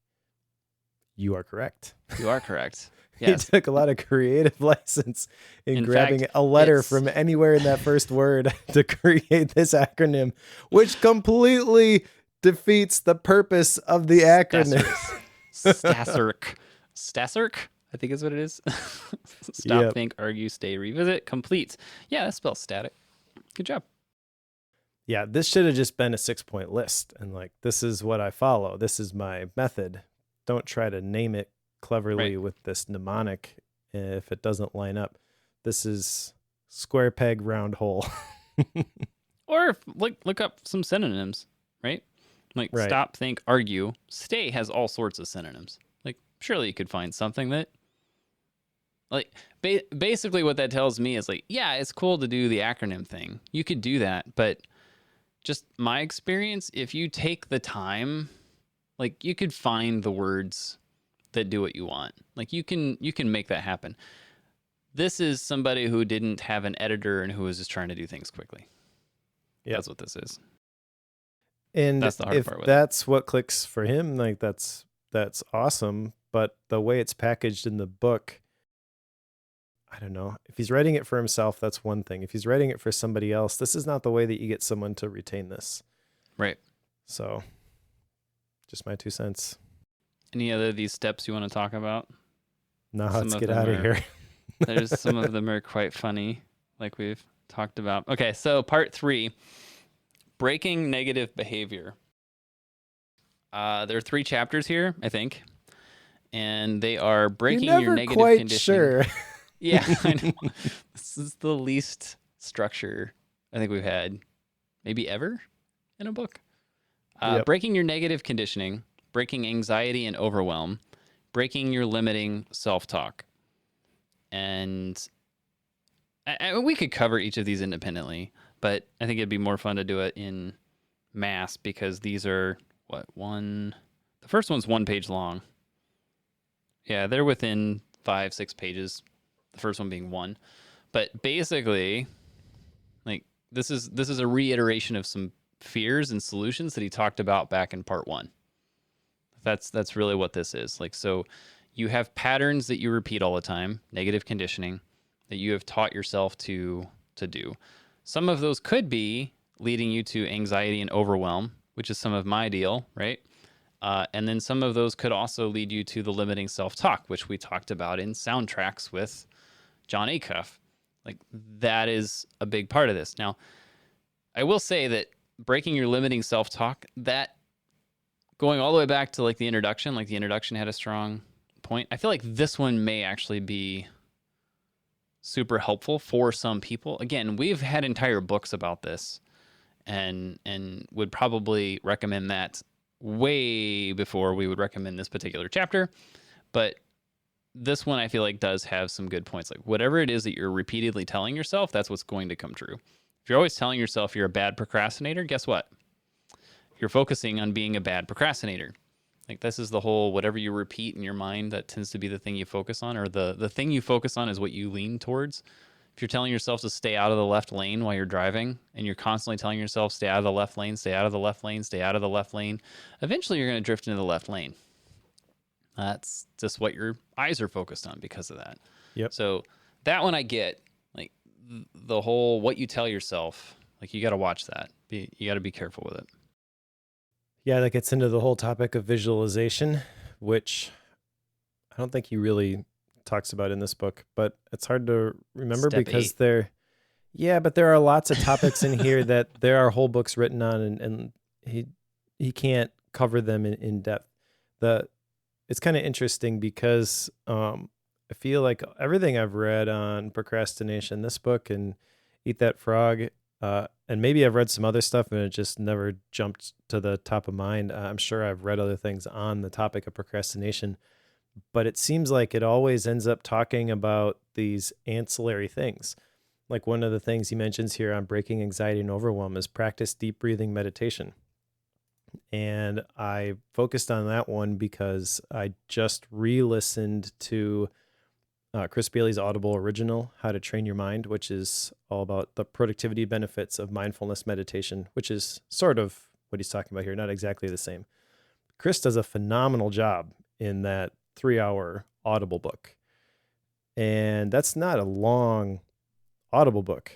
you are correct. You are correct. Yes. He took a lot of creative license in grabbing fact, a letter from anywhere in that first word to create this acronym, which completely defeats the purpose of the acronym. Stasserk, I think is what it is. Stop, Yep. think, argue, stay, revisit, complete. Yeah, that spells static. Good job. Yeah, this should have just been a 6-point list. And like, this is what I follow. This is my method. Don't try to name it cleverly with this mnemonic if it doesn't line up. This is square peg, round hole. Or look up some synonyms, right? Like stop, think, argue. Stay has all sorts of synonyms. Like surely you could find something that, like, basically what that tells me is like, yeah, it's cool to do the acronym thing. You could do that, but just my experience, if you take the time, like you could find the words that do what you want. Like you can make that happen. This is somebody who didn't have an editor and who was just trying to do things quickly. Yeah, that's what this is. And that's the hard if part with that's what clicks for him, like that's awesome. But the way it's packaged in the book, I don't know. If he's writing it for himself, that's one thing. If he's writing it for somebody else, this is not the way that you get someone to retain this. Right. So, just my 2 cents. Any other of these steps you want to talk about? Now Some let's of get them out of are, here. there's some of them are quite funny, like we've talked about. Okay, so part 3, breaking negative behavior. There are 3 chapters here, I think, and they are You're breaking your never negative quite conditioning. sure. Yeah, I know. This is the least structure I think we've had, maybe ever, in a book. Yep. Breaking your negative conditioning, breaking anxiety and overwhelm, breaking your limiting self-talk. And we could cover each of these independently, but I think it'd be more fun to do it in mass because these are, the first one's 1 page long. Yeah, they're within 5-6 pages. The first one being 1. But basically, like this is a reiteration of some fears and solutions that he talked about back in part 1. That's really what this is. Like, so you have patterns that you repeat all the time, negative conditioning that you have taught yourself to do. Some of those could be leading you to anxiety and overwhelm, which is some of my deal, right? And then some of those could also lead you to the limiting self-talk, which we talked about in Soundtracks with John Acuff. Like, that is a big part of this. Now, I will say that breaking your limiting self-talk, that going all the way back to like the introduction had a strong point. I feel like this one may actually be super helpful for some people. Again, we've had entire books about this and would probably recommend that way before we would recommend this particular chapter. But this one I feel like does have some good points. Like, whatever it is that you're repeatedly telling yourself, that's what's going to come true. If you're always telling yourself you're a bad procrastinator, guess what? You're focusing on being a bad procrastinator. Like, this is the whole, whatever you repeat in your mind, that tends to be the thing you focus on, or the thing you focus on is what you lean towards. If you're telling yourself to stay out of the left lane while you're driving, and you're constantly telling yourself, stay out of the left lane, stay out of the left lane, stay out of the left lane, eventually you're going to drift into the left lane. That's just what your eyes are focused on because of that. Yep. So that one I get, like the whole, what you tell yourself, like, you got to watch that. You got to be careful with it. Yeah, that gets into the whole topic of visualization, which I don't think he really talks about in this book, but it's hard to remember Step because 8. but there are lots of topics in here that there are whole books written on, and he can't cover them in depth. It's kind of interesting because I feel like everything I've read on procrastination, this book and Eat That Frog, and maybe I've read some other stuff and it just never jumped to the top of mind. I'm sure I've read other things on the topic of procrastination, but it seems like it always ends up talking about these ancillary things. Like, one of the things he mentions here on breaking anxiety and overwhelm is practice deep breathing meditation. And I focused on that one because I just re-listened to Chris Bailey's Audible original, How to Train Your Mind, which is all about the productivity benefits of mindfulness meditation, which is sort of what he's talking about here, not exactly the same. Chris does a phenomenal job in that 3-hour Audible book. And that's not a long Audible book,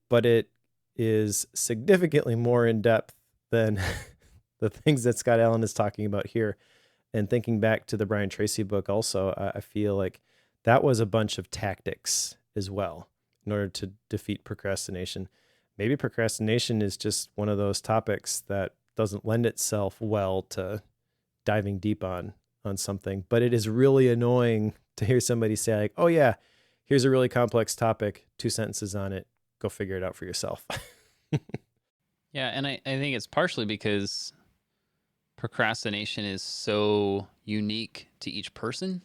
but it is significantly more in depth than the things that Scott Allan is talking about here. And thinking back to the Brian Tracy book also, I feel like that was a bunch of tactics as well in order to defeat procrastination. Maybe procrastination is just one of those topics that doesn't lend itself well to diving deep on something, but it is really annoying to hear somebody say, like, oh yeah, here's a really complex topic, 2 sentences on it, go figure it out for yourself. Yeah, and I think it's partially because procrastination is so unique to each person.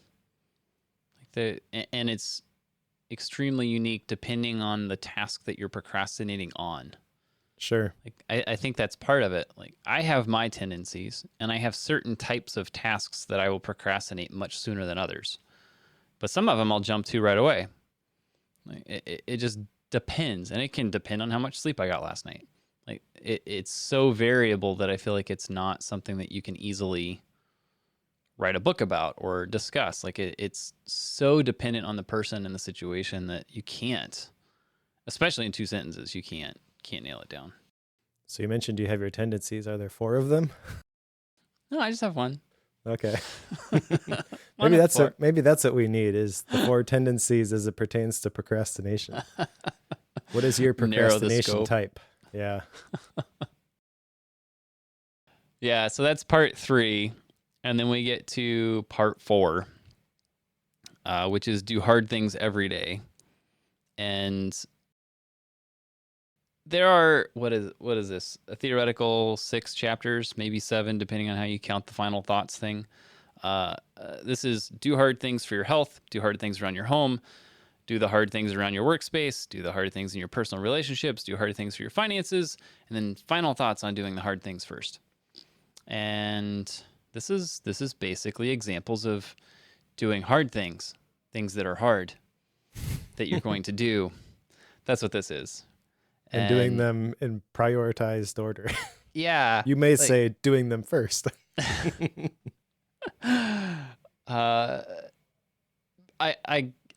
And it's extremely unique depending on the task that you're procrastinating on. Sure. Like, I think that's part of it. Like, I have my tendencies, and I have certain types of tasks that I will procrastinate much sooner than others. But some of them I'll jump to right away. Like, it just depends, and it can depend on how much sleep I got last night. Like, it's so variable that I feel like it's not something that you can easily write a book about or discuss. Like, it's so dependent on the person and the situation that you can't, especially in 2 sentences, you can't nail it down. So you mentioned you have your tendencies. Are there 4 of them? No, I just have one. Okay. One of four. Maybe that's what we need is the 4 tendencies as it pertains to procrastination. What is your Narrow the procrastination scope. type? Yeah. Yeah, so that's part 3. And then we get to part 4, which is do hard things every day. And there are, what is this? A theoretical 6 chapters, maybe 7, depending on how you count the final thoughts thing. This is do hard things for your health, do hard things around your home, do the hard things around your workspace, do the hard things in your personal relationships, do hard things for your finances, and then final thoughts on doing the hard things first. And this is basically examples of doing hard things that are hard that you're going to do. That's what this is. And doing them in prioritized order. Yeah. You may say doing them first.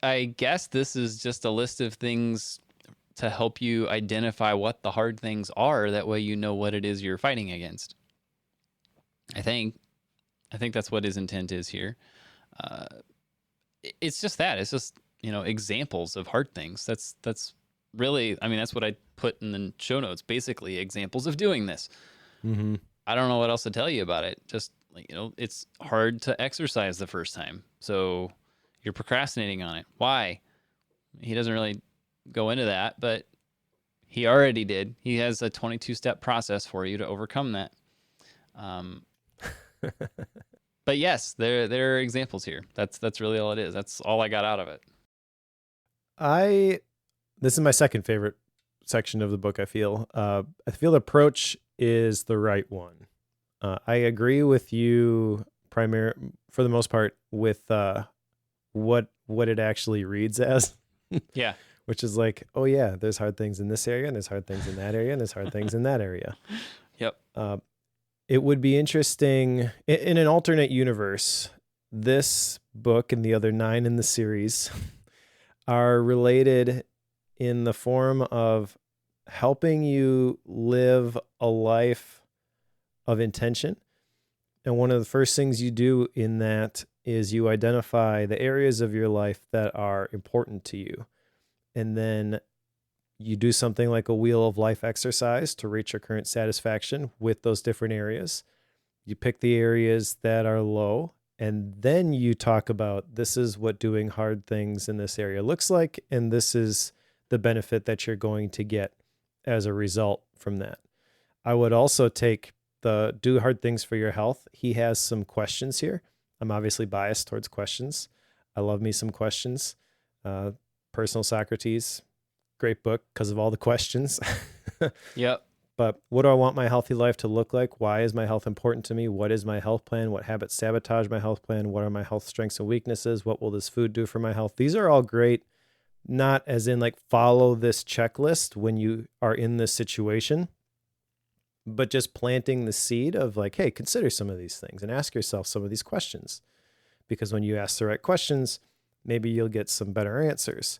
I guess this is just a list of things to help you identify what the hard things are. That way you know what it is you're fighting against. I think that's what his intent is here. It's just that. It's just, examples of hard things. That's really, that's what I put in the show notes. Basically, examples of doing this. Mm-hmm. I don't know what else to tell you about it. Just, it's hard to exercise the first time. So you're procrastinating on it. Why? He doesn't really go into that, but he already did. He has a 22-step process for you to overcome that. But yes, there are examples here. That's really all it is. That's all I got out of it. This is my second favorite section of the book. I feel the approach is the right one. I agree with you for the most part with what it actually reads as. Yeah. Which is like, oh yeah, there's hard things in this area, and there's hard things in that area, and there's hard things in that area. Yep. It would be interesting in an alternate universe. This book and the other 9 in the series are related in the form of helping you live a life of intention. And one of the first things you do in that is you identify the areas of your life that are important to you. And then you do something like a wheel of life exercise to reach your current satisfaction with those different areas. You pick the areas that are low, and then you talk about this is what doing hard things in this area looks like, and this is the benefit that you're going to get as a result from that. I would also take the do hard things for your health. He has some questions here. I'm obviously biased towards questions. I love me some questions. Personal Socrates, great book because of all the questions. Yep. But what do I want my healthy life to look like? Why is my health important to me? What is my health plan? What habits sabotage my health plan? What are my health strengths and weaknesses? What will this food do for my health? These are all great, not as in like follow this checklist when you are in this situation, but just planting the seed of like, hey, consider some of these things and ask yourself some of these questions. Because when you ask the right questions, maybe you'll get some better answers.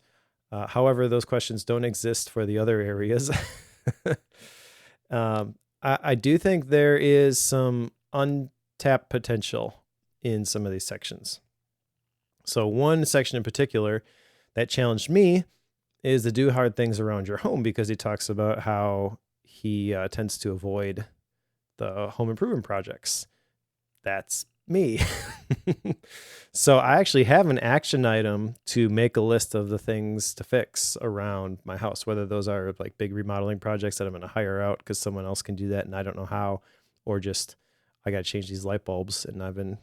However, those questions don't exist for the other areas. I do think there is some untapped potential in some of these sections. So one section in particular that challenged me is the do hard things around your home, because he talks about how he tends to avoid the home improvement projects. That's me. So I actually have an action item to make a list of the things to fix around my house, whether those are like big remodeling projects that I'm going to hire out because someone else can do that and I don't know how, or just I got to change these light bulbs and I've been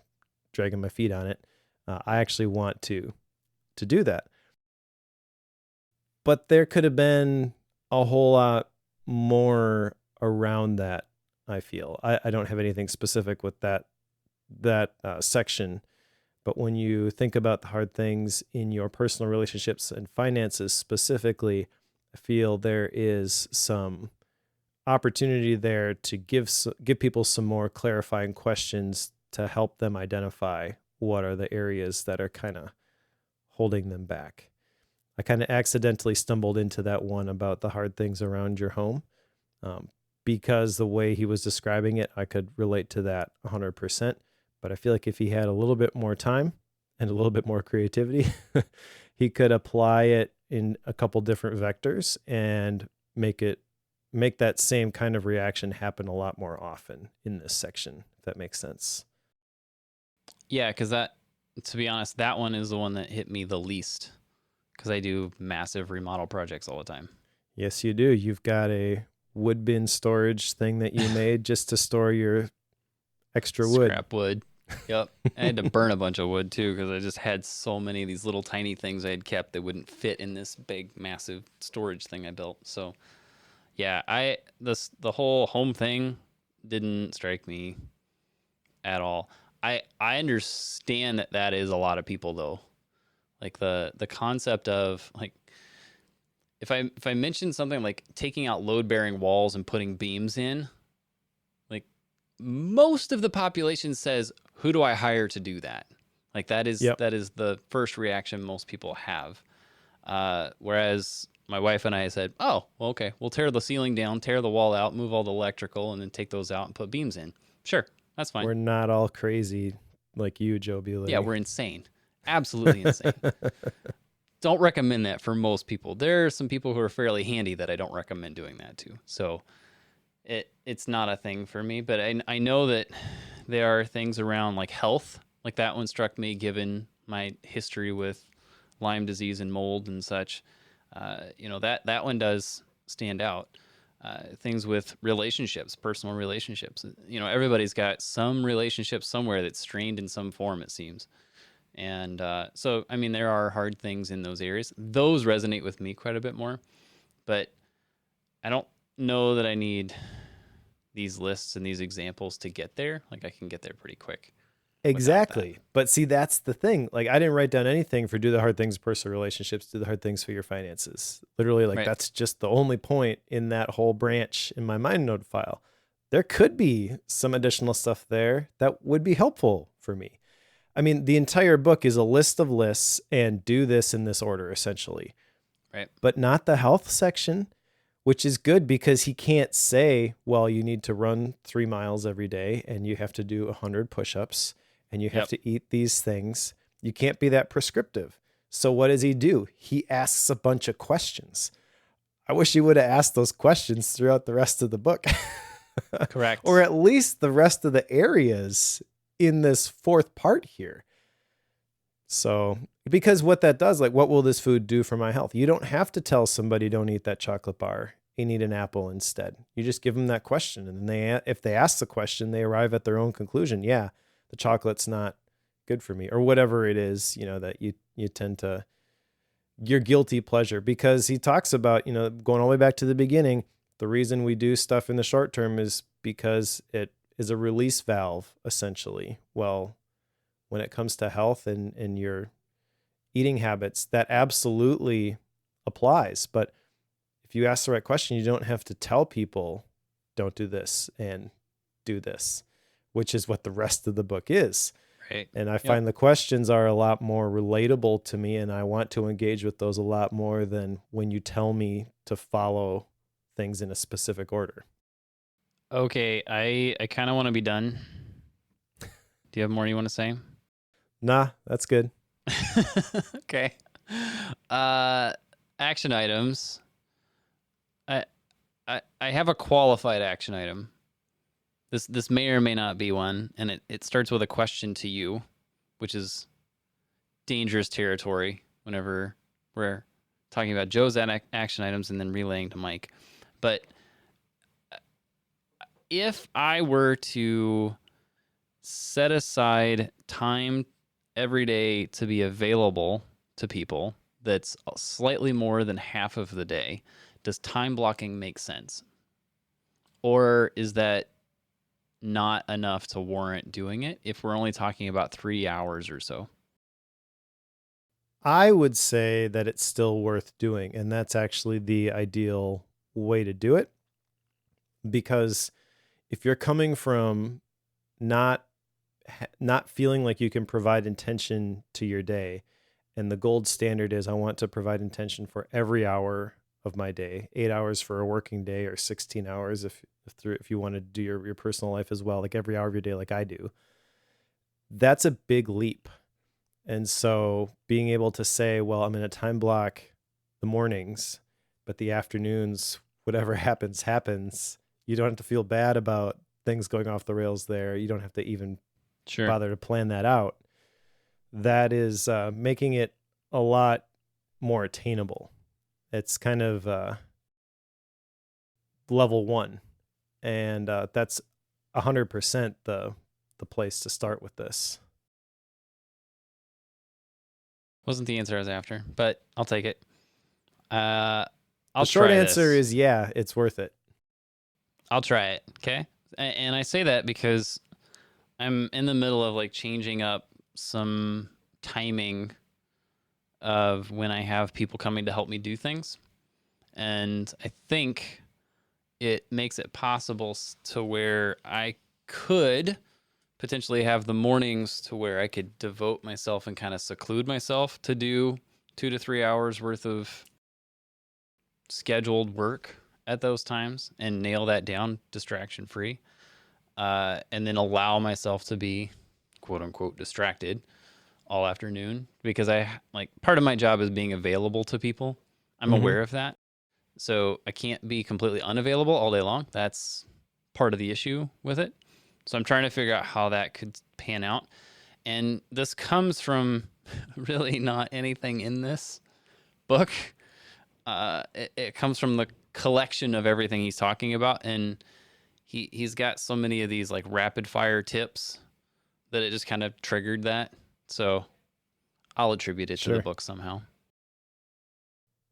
dragging my feet on it. I actually want to do that. But there could have been a whole lot more around that, I feel. I don't have anything specific with that section. But when you think about the hard things in your personal relationships and finances specifically, I feel there is some opportunity there to give people some more clarifying questions to help them identify what are the areas that are kind of holding them back. I kind of accidentally stumbled into that one about the hard things around your home because the way he was describing it, I could relate to that 100%. But I feel like if he had a little bit more time and a little bit more creativity, he could apply it in a couple different vectors and make that same kind of reaction happen a lot more often in this section, if that makes sense. Yeah, because to be honest, that one is the one that hit me the least because I do massive remodel projects all the time. Yes, you do. You've got a wood bin storage thing that you made just to store your extra wood. Scrap wood. Yep. I had to burn a bunch of wood too because I just had so many of these little tiny things I had kept that wouldn't fit in this big, massive storage thing I built. So, yeah, the whole home thing didn't strike me at all. I understand that is a lot of people though. Like the concept of like if I mention something like taking out load bearing walls and putting beams in, like most of the population says, who do I hire to do that? Like that is the first reaction most people have. Whereas my wife and I said, oh, well, okay, we'll tear the ceiling down, tear the wall out, move all the electrical, and then take those out and put beams in. Sure, that's fine. We're not all crazy like you, Joe Bewley. Yeah, we're insane. Absolutely insane. Don't recommend that for most people. There are some people who are fairly handy that I don't recommend doing that to. So it's not a thing for me, but I know that there are things around like health. Like that one struck me given my history with Lyme disease and mold and such. That one does stand out. Things with relationships, personal relationships. Everybody's got some relationship somewhere that's strained in some form, it seems. And so, I mean, there are hard things in those areas. Those resonate with me quite a bit more. But I don't know that I need these lists and these examples to get there. Like, I can get there pretty quick. Exactly. But see, that's the thing. Like, I didn't write down anything for do the hard things, personal relationships, do the hard things for your finances. Literally, like, that's just the only point in that whole branch in my MindNode file. There could be some additional stuff there that would be helpful for me. I mean, the entire book is a list of lists and do this in this order, essentially. Right. But not the health section, which is good because he can't say, well, you need to run 3 miles every day and you have to do 100 push-ups and you have to eat these things. You can't be that prescriptive. So what does he do? He asks a bunch of questions. I wish he would have asked those questions throughout the rest of the book. Correct. Or at least the rest of the areas in this fourth part here. So, because what that does, like, what will this food do for my health? You don't have to tell somebody don't eat that chocolate bar and eat an apple instead. You just give them that question. And then if they ask the question, they arrive at their own conclusion. Yeah, the chocolate's not good for me, or whatever it is, that you tend to, your guilty pleasure. Because he talks about, going all the way back to the beginning, the reason we do stuff in the short term is because it is a release valve, essentially. Well, when it comes to health and your eating habits, that absolutely applies. But if you ask the right question, you don't have to tell people, don't do this and do this, which is what the rest of the book is. Right. And I find the questions are a lot more relatable to me, and I want to engage with those a lot more than when you tell me to follow things in a specific order. Okay, I kind of want to be done. Do you have more you want to say? Nah, that's good. Okay. Action items. I have a qualified action item. This may or may not be one, and it starts with a question to you, which is dangerous territory whenever we're talking about Joe's action items and then relaying to Mike. But if I were to set aside time every day to be available to people that's slightly more than half of the day, does time blocking make sense? Or is that not enough to warrant doing it if we're only talking about 3 hours or so? I would say that it's still worth doing, and that's actually the ideal way to do it. Because if you're coming from not feeling like you can provide intention to your day, and the gold standard is I want to provide intention for every hour of my day, 8 hours for a working day, or 16 hours if you want to do your personal life as well, like every hour of your day, like I do. that's a big leap. And so being able to say, well, I'm going to time block the mornings, but the afternoons, whatever happens, happens. You don't have to feel bad about things going off the rails there. You don't have to even bother to plan that out. That is making it a lot more attainable. It's kind of level 1. And that's 100% the place to start with this. Wasn't the answer I was after, but I'll take it. The short answer is yeah, it's worth it. I'll try it, okay? And I say that because I'm in the middle of like changing up some timing of when I have people coming to help me do things. And I think it makes it possible to where I could potentially have the mornings to where I could devote myself and kind of seclude myself to do 2 to 3 hours worth of scheduled work at those times and nail that down distraction free. And then allow myself to be quote unquote distracted all afternoon, because part of my job is being available to people. I'm aware of that. So I can't be completely unavailable all day long. That's part of the issue with it. So I'm trying to figure out how that could pan out. And this comes from really not anything in this book. It comes from the collection of everything he's talking about. And he's got so many of these like rapid fire tips that it just kind of triggered that. So I'll attribute it to the book somehow.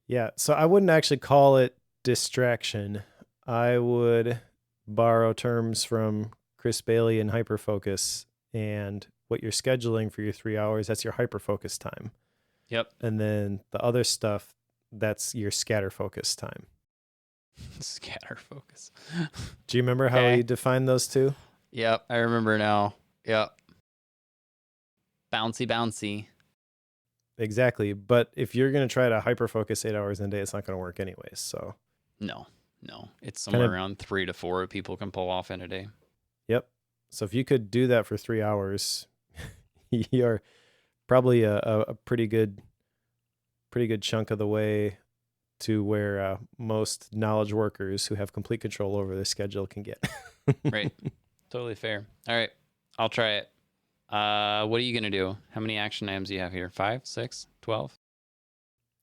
Yeah. So I wouldn't actually call it distraction. I would borrow terms from Chris Bailey and hyperfocus, and what you're scheduling for your 3 hours, that's your hyperfocus time. Yep. And then the other stuff, that's your scatter focus time. Scatter focus. Do you remember how he defined those two? Yep, I remember now. Yep. Bouncy. Exactly. But if you're going to try to hyperfocus 8 hours in a day, it's not going to work anyways. So no, it's somewhere around 3 to 4 people can pull off in a day. Yep. So if you could do that for 3 hours, you're probably a pretty good chunk of the way to where most knowledge workers who have complete control over their schedule can get. Right. Totally fair. All right. I'll try it. What are you going to do? How many action items do you have here? 5, 6, 12?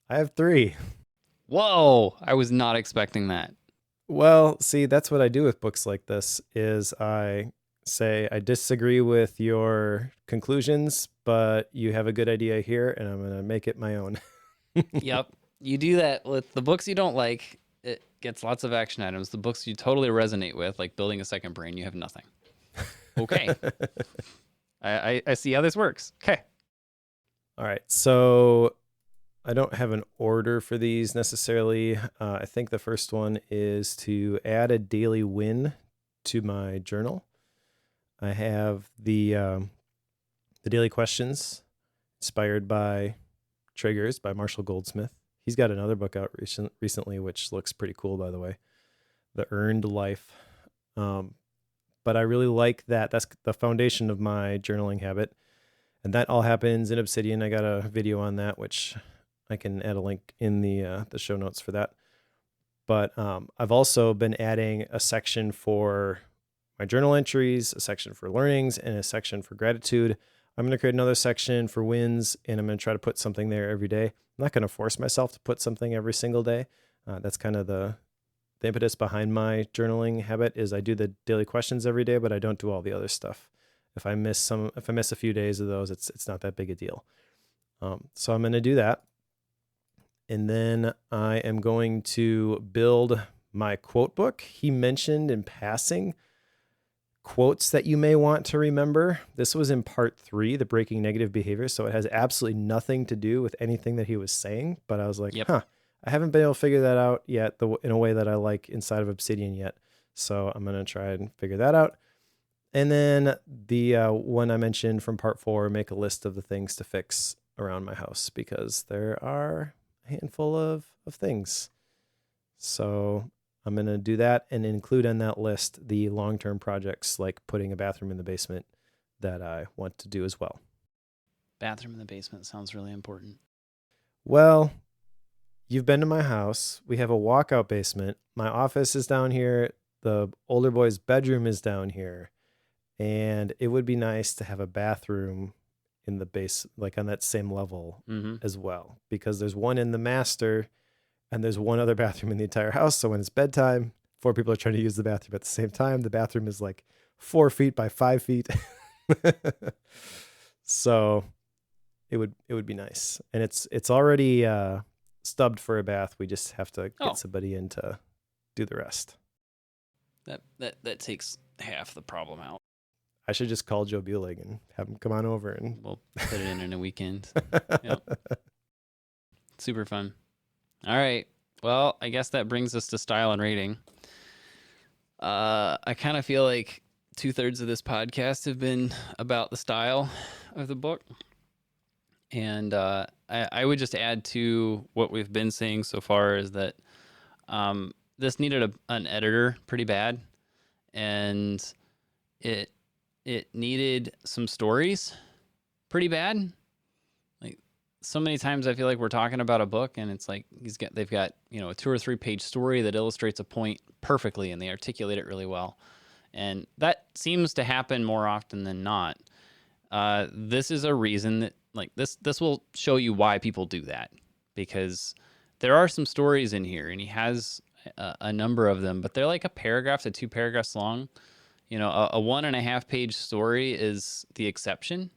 I have 3. Whoa. I was not expecting that. Well, see, that's what I do with books like this is I say, I disagree with your conclusions, but you have a good idea here and I'm going to make it my own. Yep. You do that with the books you don't like. It gets lots of action items. The books you totally resonate with, like Building a Second Brain, you have nothing. Okay. I see how this works. Okay. All right. So I don't have an order for these necessarily. I think the first one is to add a daily win to my journal. I have the daily questions inspired by Triggers by Marshall Goldsmith. He's got another book out recently, which looks pretty cool, by the way. The Earned Life. But I really like that. That's the foundation of my journaling habit. And that all happens in Obsidian. I got a video on that, which I can add a link in the show notes for that. But I've also been adding a section for my journal entries, a section for learnings, and a section for gratitude. I'm going to create another section for wins, and I'm going to try to put something there every day. I'm not going to force myself to put something every single day. That's kind of the impetus behind my journaling habit is I do the daily questions every day, but I don't do all the other stuff. If I miss a few days of those, it's not that big a deal. So I'm going to do that. And then I am going to build my quote book. He mentioned in passing quotes that you may want to remember. This was in part 3, the breaking negative behavior. So it has absolutely nothing to do with anything that he was saying. But I was like, I haven't been able to figure that out yet in a way that I like inside of Obsidian yet. So I'm going to try and figure that out. And then the one I mentioned from part 4, make a list of the things to fix around my house because there are a handful of things. So I'm going to do that and include on that list the long-term projects like putting a bathroom in the basement that I want to do as well. Bathroom in the basement sounds really important. Well, you've been to my house. We have a walkout basement. My office is down here. The older boy's bedroom is down here. And it would be nice to have a bathroom in the base, like on that same level as well, because there's one in the master and there's one other bathroom in the entire house. So when it's bedtime, 4 people are trying to use the bathroom at the same time. The bathroom is like 4 feet by 5 feet. So it would be nice. And it's already stubbed for a bath. We just have to get somebody in to do the rest. That takes half the problem out. I should just call Joe Bueling and have him come on over and we'll put it in a weekend. Yep. Super fun. All right. Well, I guess that brings us to style and rating. I kind of feel like 2/3 of this podcast have been about the style of the book. And I would just add to what we've been saying so far is that this needed an editor pretty bad. And it needed some stories pretty bad. Like so many times I feel like we're talking about a book and it's like they've got, a 2 or 3 page story that illustrates a point perfectly and they articulate it really well. And that seems to happen more often than not. This is a reason that this will show you why people do that, because there are some stories in here and he has a number of them, but they're like a paragraph to 2 paragraphs long. A 1.5 page story is the exception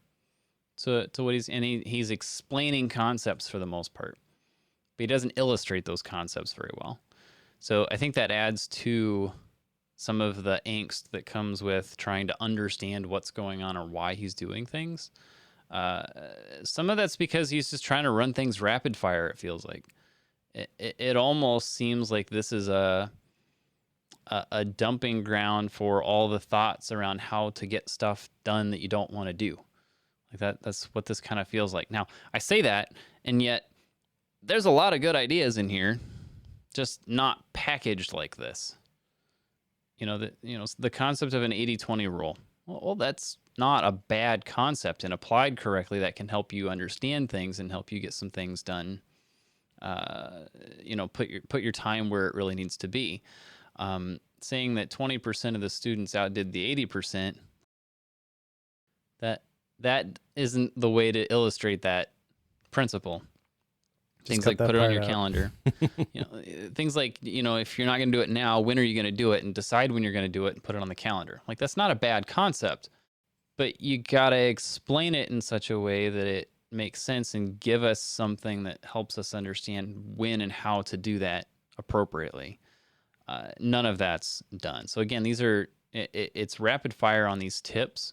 to what he's explaining concepts for the most part, but he doesn't illustrate those concepts very well. So I think that adds to some of the angst that comes with trying to understand what's going on or why he's doing things. Some of that's because he's just trying to run things rapid fire. It feels like it almost seems like this is a dumping ground for all the thoughts around how to get stuff done that you don't want to do. Like that's what this kind of feels like. Now, I say that, and yet there's a lot of good ideas in here, just not packaged like this. The concept of an 80-20 rule. Well, that's not a bad concept, and applied correctly, that can help you understand things and help you get some things done. Put your time where it really needs to be. Saying that 20% of the students outdid the 80%, that isn't the way to illustrate that principle. Things like put it on your calendar. Things like, if you're not going to do it now, when are you going to do it? And decide when you're going to do it and put it on the calendar. Like, that's not a bad concept, but you got to explain it in such a way that it makes sense and give us something that helps us understand when and how to do that appropriately. None of that's done. So again, it's rapid fire on these tips,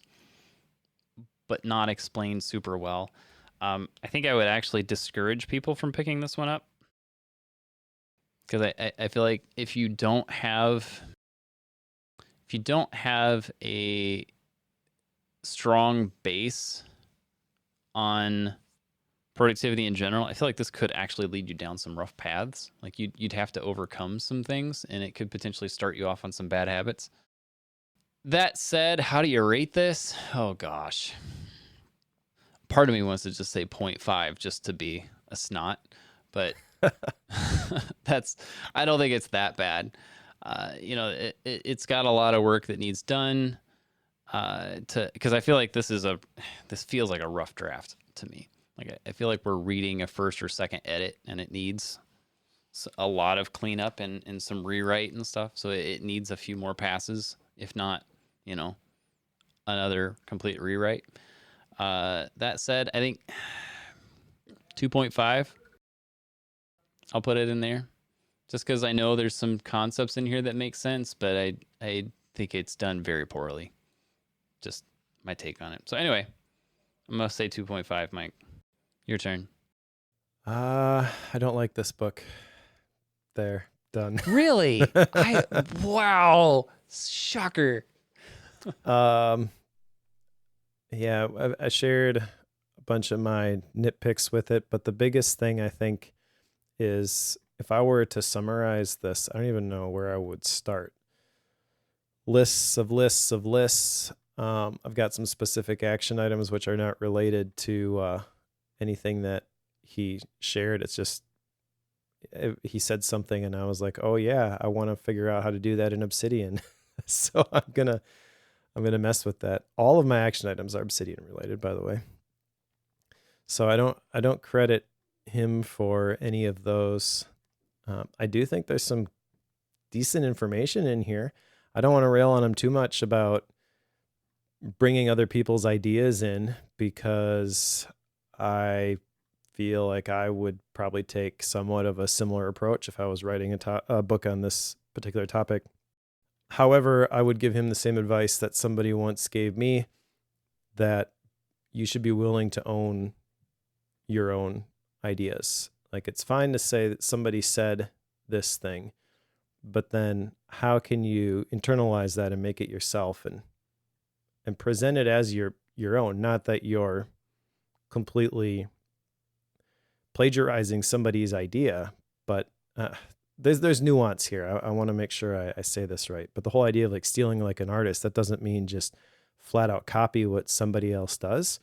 but not explained super well. I think I would actually discourage people from picking this one up, because I feel like if you don't have a strong base on productivity in general, I feel like this could actually lead you down some rough paths. Like you'd have to overcome some things, and it could potentially start you off on some bad habits. That said, how do you rate this? Oh gosh. Part of me wants to just say 0.5 just to be a snot, but I don't think it's that bad. It's got a lot of work that needs done, because I feel like this feels like a rough draft to me. Like I feel like we're reading a first or second edit, and it needs a lot of cleanup and some rewrite and stuff. So it needs a few more passes, if not, another complete rewrite. That said, I think 2.5, I'll put it in there, just because I know there's some concepts in here that make sense, but I think it's done very poorly. Just my take on it. So anyway, I'm going to say 2.5, Mike. Your turn. I don't like this book. There, done. Really? Wow. Shocker. Yeah, I shared a bunch of my nitpicks with it, but the biggest thing I think is, if I were to summarize this, I don't even know where I would start. Lists of lists of lists. I've got some specific action items which are not related to anything that he shared. It's just he said something and I was like, oh yeah, I want to figure out how to do that in Obsidian. So I'm gonna mess with that. All of my action items are Obsidian related, by the way. So I don't credit him for any of those. I do think there's some decent information in here. I don't want to rail on him too much about bringing other people's ideas in, because I feel like I would probably take somewhat of a similar approach if I was writing a book on this particular topic. However, I would give him the same advice that somebody once gave me, that you should be willing to own your own ideas. Like, it's fine to say that somebody said this thing, but then how can you internalize that and make it yourself and present it as your own? Not that you're completely plagiarizing somebody's idea, but there's nuance here. I want to make sure I say this right. But the whole idea of like stealing like an artist, that doesn't mean just flat out copy what somebody else does,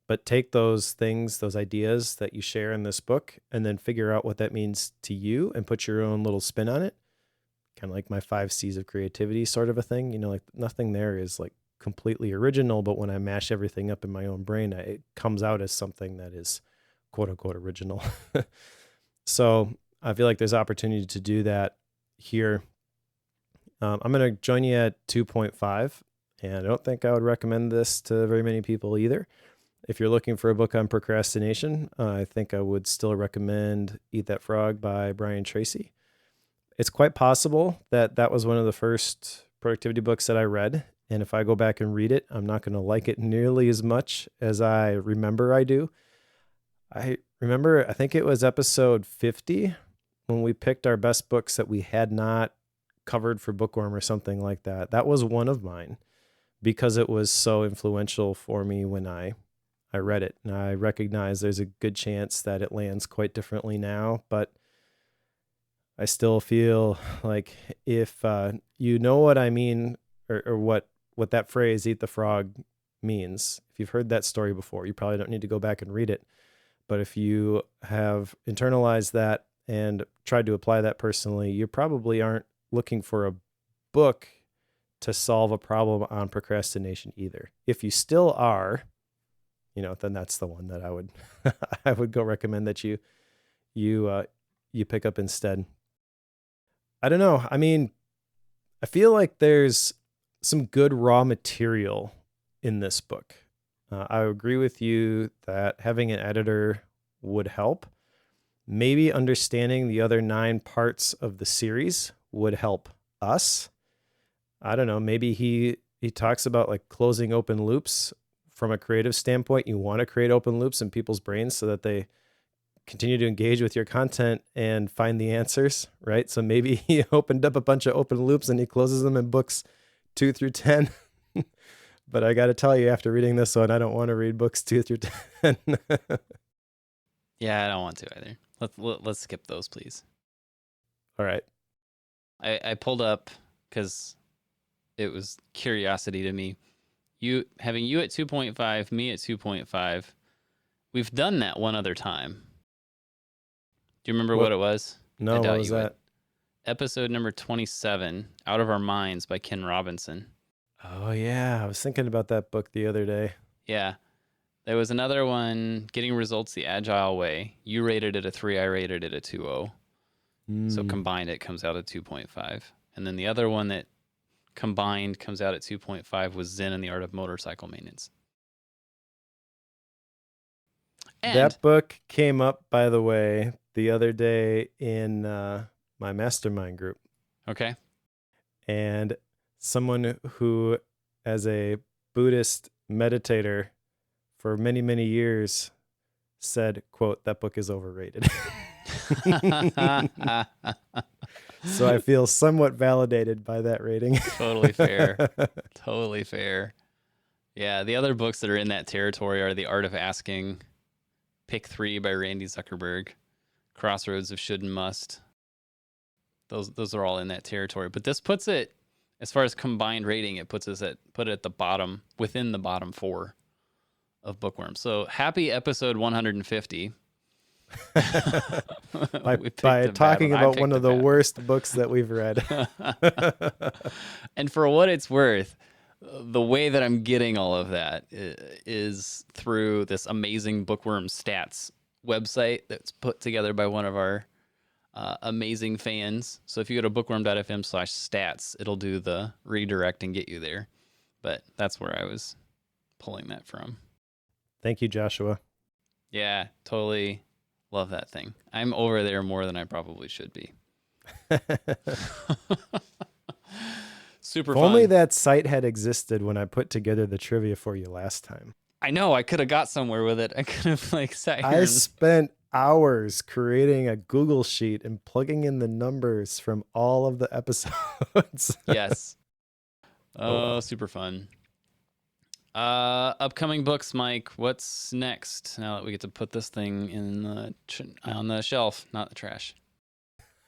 but take those things, those ideas that you share in this book, and then figure out what that means to you and put your own little spin on it. Kind of like my 5 C's of creativity sort of a thing. You know, like nothing there is like completely original, but when I mash everything up in my own brain, it comes out as something that is quote unquote original. So I feel like there's opportunity to do that here. I'm going to join you at 2.5, and I don't think I would recommend this to very many people either. If you're looking for a book on procrastination, I think I would still recommend Eat That Frog by Brian Tracy. It's quite possible that that was one of the first productivity books that I read. And if I go back and read it, I'm not going to like it nearly as much as I remember I do. I remember, I think it was episode 50 when we picked our best books that we had not covered for Bookworm or something like that. That was one of mine because it was so influential for me when I read it. And I recognize there's a good chance that it lands quite differently now, but I still feel like if you know what I mean, or what that phrase, eat the frog, means, if you've heard that story before, you probably don't need to go back and read it. But if you have internalized that and tried to apply that personally, you probably aren't looking for a book to solve a problem on procrastination either. If you still are, you know, then that's the one that I would I would go recommend that you pick up instead. I don't know. I mean, I feel like there's some good raw material in this book. I agree with you that having an editor would help. Maybe understanding the other 9 parts of the series would help us. I don't know. Maybe he talks about like closing open loops from a creative standpoint. You want to create open loops in people's brains so that they continue to engage with your content and find the answers, right? So maybe he opened up a bunch of open loops and he closes them in books 2 through 10. But I got to tell you, after reading this one, I don't want to read books 2 through 10. Yeah, I don't want to either. Let's skip those, please. All right. I pulled up because it was curiosity to me. You at 2.5, me at 2.5. We've done that one other time. Do you remember what it was? No, what was that? Episode number 27, Out of Our Minds by Ken Robinson. Oh, yeah. I was thinking about that book the other day. Yeah. There was another one, Getting Results the Agile Way. You rated it a 3, I rated it a 2.0. So combined, it comes out at 2.5. And then the other one that combined comes out at 2.5 was Zen and the Art of Motorcycle Maintenance. And that book came up, by the way, the other day in my mastermind group. Okay. And someone who, as a Buddhist meditator for many, many years, said, quote, that book is overrated. So I feel somewhat validated by that rating. Totally fair. Totally fair. Yeah, the other books that are in that territory are The Art of Asking, Pick 3 by Randy Zuckerberg, Crossroads of Should and Must. Those are all in that territory. But this puts it as far as combined rating, it put it at the bottom, within the bottom 4 of Bookworms. So happy episode 150. by talking about one of the worst books that we've read. And for what it's worth, the way that I'm getting all of that is through this amazing Bookworm stats website that's put together by one of our amazing fans. So if you go to bookworm.fm/stats, it'll do the redirect and get you there. But that's where I was pulling that from. Thank you, Joshua. Yeah, totally love that thing. I'm over there more than I probably should be. Super fun. If only that site had existed when I put together the trivia for you last time. I know, I could have got somewhere with it. I could have like sat here. I spent hours creating a Google sheet and plugging in the numbers from all of the episodes. Yes. Oh, super fun. Upcoming books, Mike. What's next? Now that we get to put this thing in on the shelf, not the trash.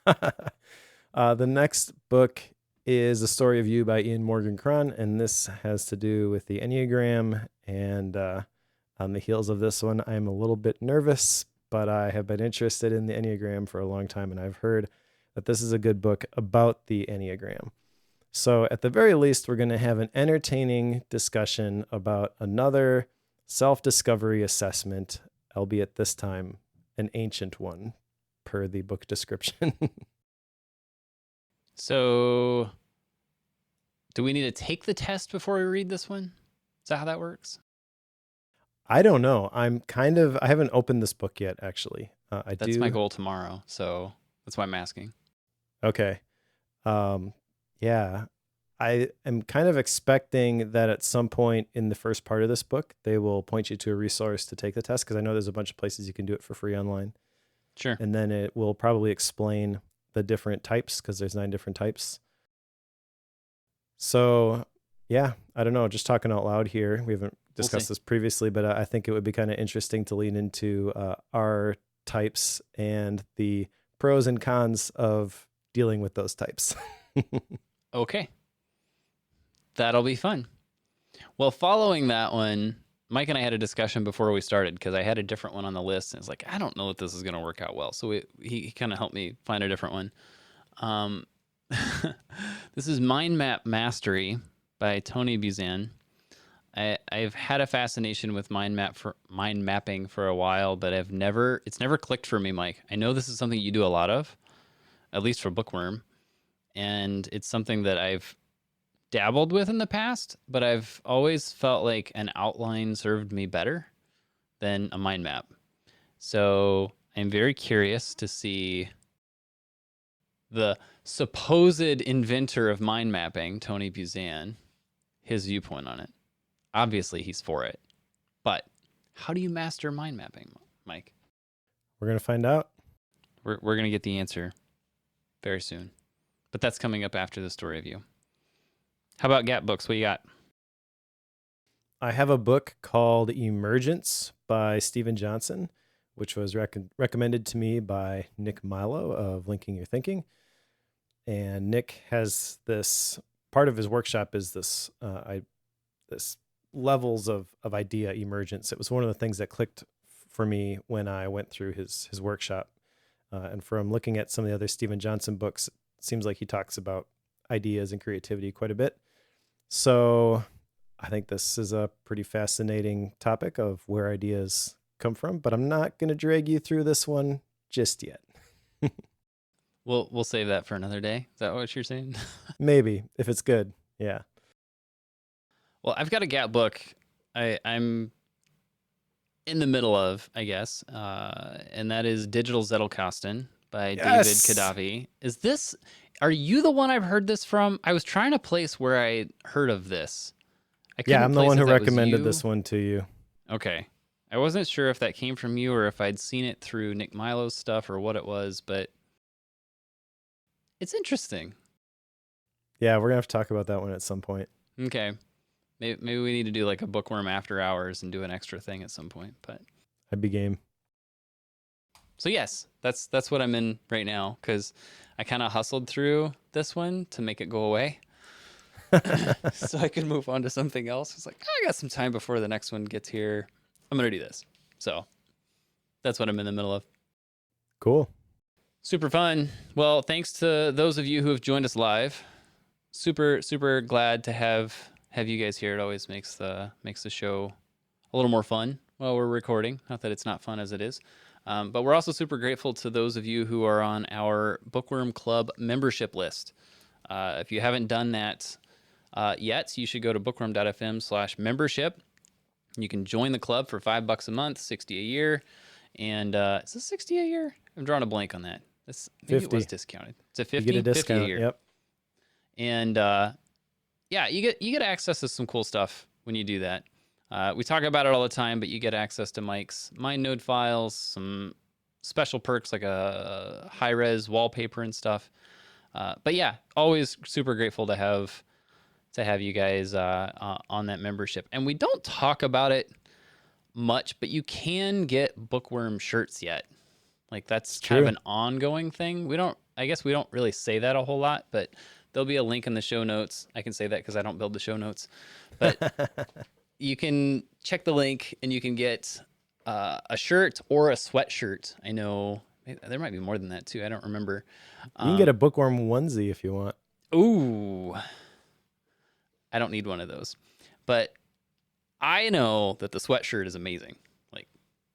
The next book is A Story of You by Ian Morgan Cron, and this has to do with the Enneagram. And on the heels of this one, I'm a little bit nervous, but I have been interested in the Enneagram for a long time, and I've heard that this is a good book about the Enneagram. So at the very least, we're going to have an entertaining discussion about another self-discovery assessment, albeit this time an ancient one, per the book description. So, do we need to take the test before we read this one? Is that how that works? I don't know. I haven't opened this book yet, actually. That's my goal tomorrow, so that's why I'm asking. Okay. Yeah. I am kind of expecting that at some point in the first part of this book, they will point you to a resource to take the test, because I know there's a bunch of places you can do it for free online. Sure. And then it will probably explain the different types, because there's 9 different types. So, yeah, I don't know. Just talking out loud here. We haven't discussed this previously, but I think it would be kind of interesting to lean into our types and the pros and cons of dealing with those types. Okay. That'll be fun. Well, following that one, Mike and I had a discussion before we started, because I had a different one on the list, and it's like, I don't know if this is going to work out well. So he kind of helped me find a different one. This is Mind Map Mastery by Tony Buzan. I've had a fascination with mind mapping for a while, but it's never clicked for me, Mike. I know this is something you do a lot of, at least for Bookworm, and it's something that I've dabbled with in the past, but I've always felt like an outline served me better than a mind map. So I'm very curious to see the supposed inventor of mind mapping, Tony Buzan, his viewpoint on it. Obviously, he's for it. But how do you master mind mapping, Mike? We're going to find out. We're going to get the answer very soon. But that's coming up after the story of you. How about Gap books? What you got? I have a book called Emergence by Stephen Johnson, which was recommended to me by Nick Milo of Linking Your Thinking. And Nick has this, part of his workshop is this levels of idea emergence. It was one of the things that clicked for me when I went through his workshop. And from looking at some of the other Stephen Johnson books, it seems like he talks about ideas and creativity quite a bit. So I think this is a pretty fascinating topic of where ideas come from, but I'm not going to drag you through this one just yet. We'll save that for another day. Is that what you're saying? Maybe, if it's good. Yeah. Well, I've got a Gap book I'm in the middle of, I guess, and that is Digital Zettelkasten by David Kadavi. Are you the one I've heard this from? I was trying to place where I heard of this. Yeah, I'm the one who recommended this one to you. Okay. I wasn't sure if that came from you or if I'd seen it through Nick Milo's stuff or what it was, but it's interesting. Yeah, we're going to have to talk about that one at some point. Okay. Maybe we need to do like a Bookworm after hours and do an extra thing at some point, but I'd be game. So yes, that's what I'm in right now, because I kind of hustled through this one to make it go away. so I could move on to something else. It's like, oh, I got some time before the next one gets here. I'm going to do this. So that's what I'm in the middle of. Cool. Super fun. Well, thanks to those of you who have joined us live. Super, super glad to have you guys here. It always makes the show a little more fun while we're recording. Not that it's not fun as it is. But we're also super grateful to those of you who are on our Bookworm Club membership list. If you haven't done that yet, you should go to bookworm.fm/membership. You can join the club for $5 a month, $60 a year. And is this $60 a year? I'm drawing a blank on that. Maybe it was discounted. It's a 50, you get a discount. 50 a year. Yep. And yeah, you get access to some cool stuff when you do that. We talk about it all the time, but you get access to Mike's MindNode files, some special perks like a high-res wallpaper and stuff. But yeah, always super grateful to have you guys on that membership. And we don't talk about it much, but you can get Bookworm shirts yet. Like that's kind of an ongoing thing. I guess we don't really say that a whole lot, but there'll be a link in the show notes. I can say that because I don't build the show notes, but you can check the link and you can get a shirt or a sweatshirt. I know there might be more than that too. I don't remember. You can get a Bookworm onesie if you want. Ooh, I don't need one of those, but I know that the sweatshirt is amazing. Like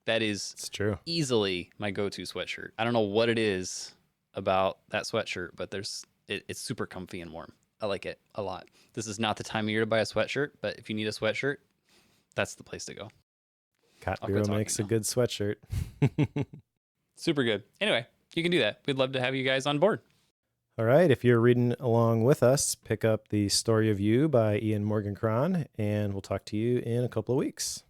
that is easily my go-to sweatshirt. I don't know what it is about that sweatshirt, but it's super comfy and warm. I like it a lot. This is not the time of year to buy a sweatshirt, but if you need a sweatshirt, that's the place to go. Cat Bureau makes a good sweatshirt. Super good. Anyway, you can do that. We'd love to have you guys on board. All right. If you're reading along with us, pick up The Story of You by Ian Morgan Cron, and we'll talk to you in a couple of weeks.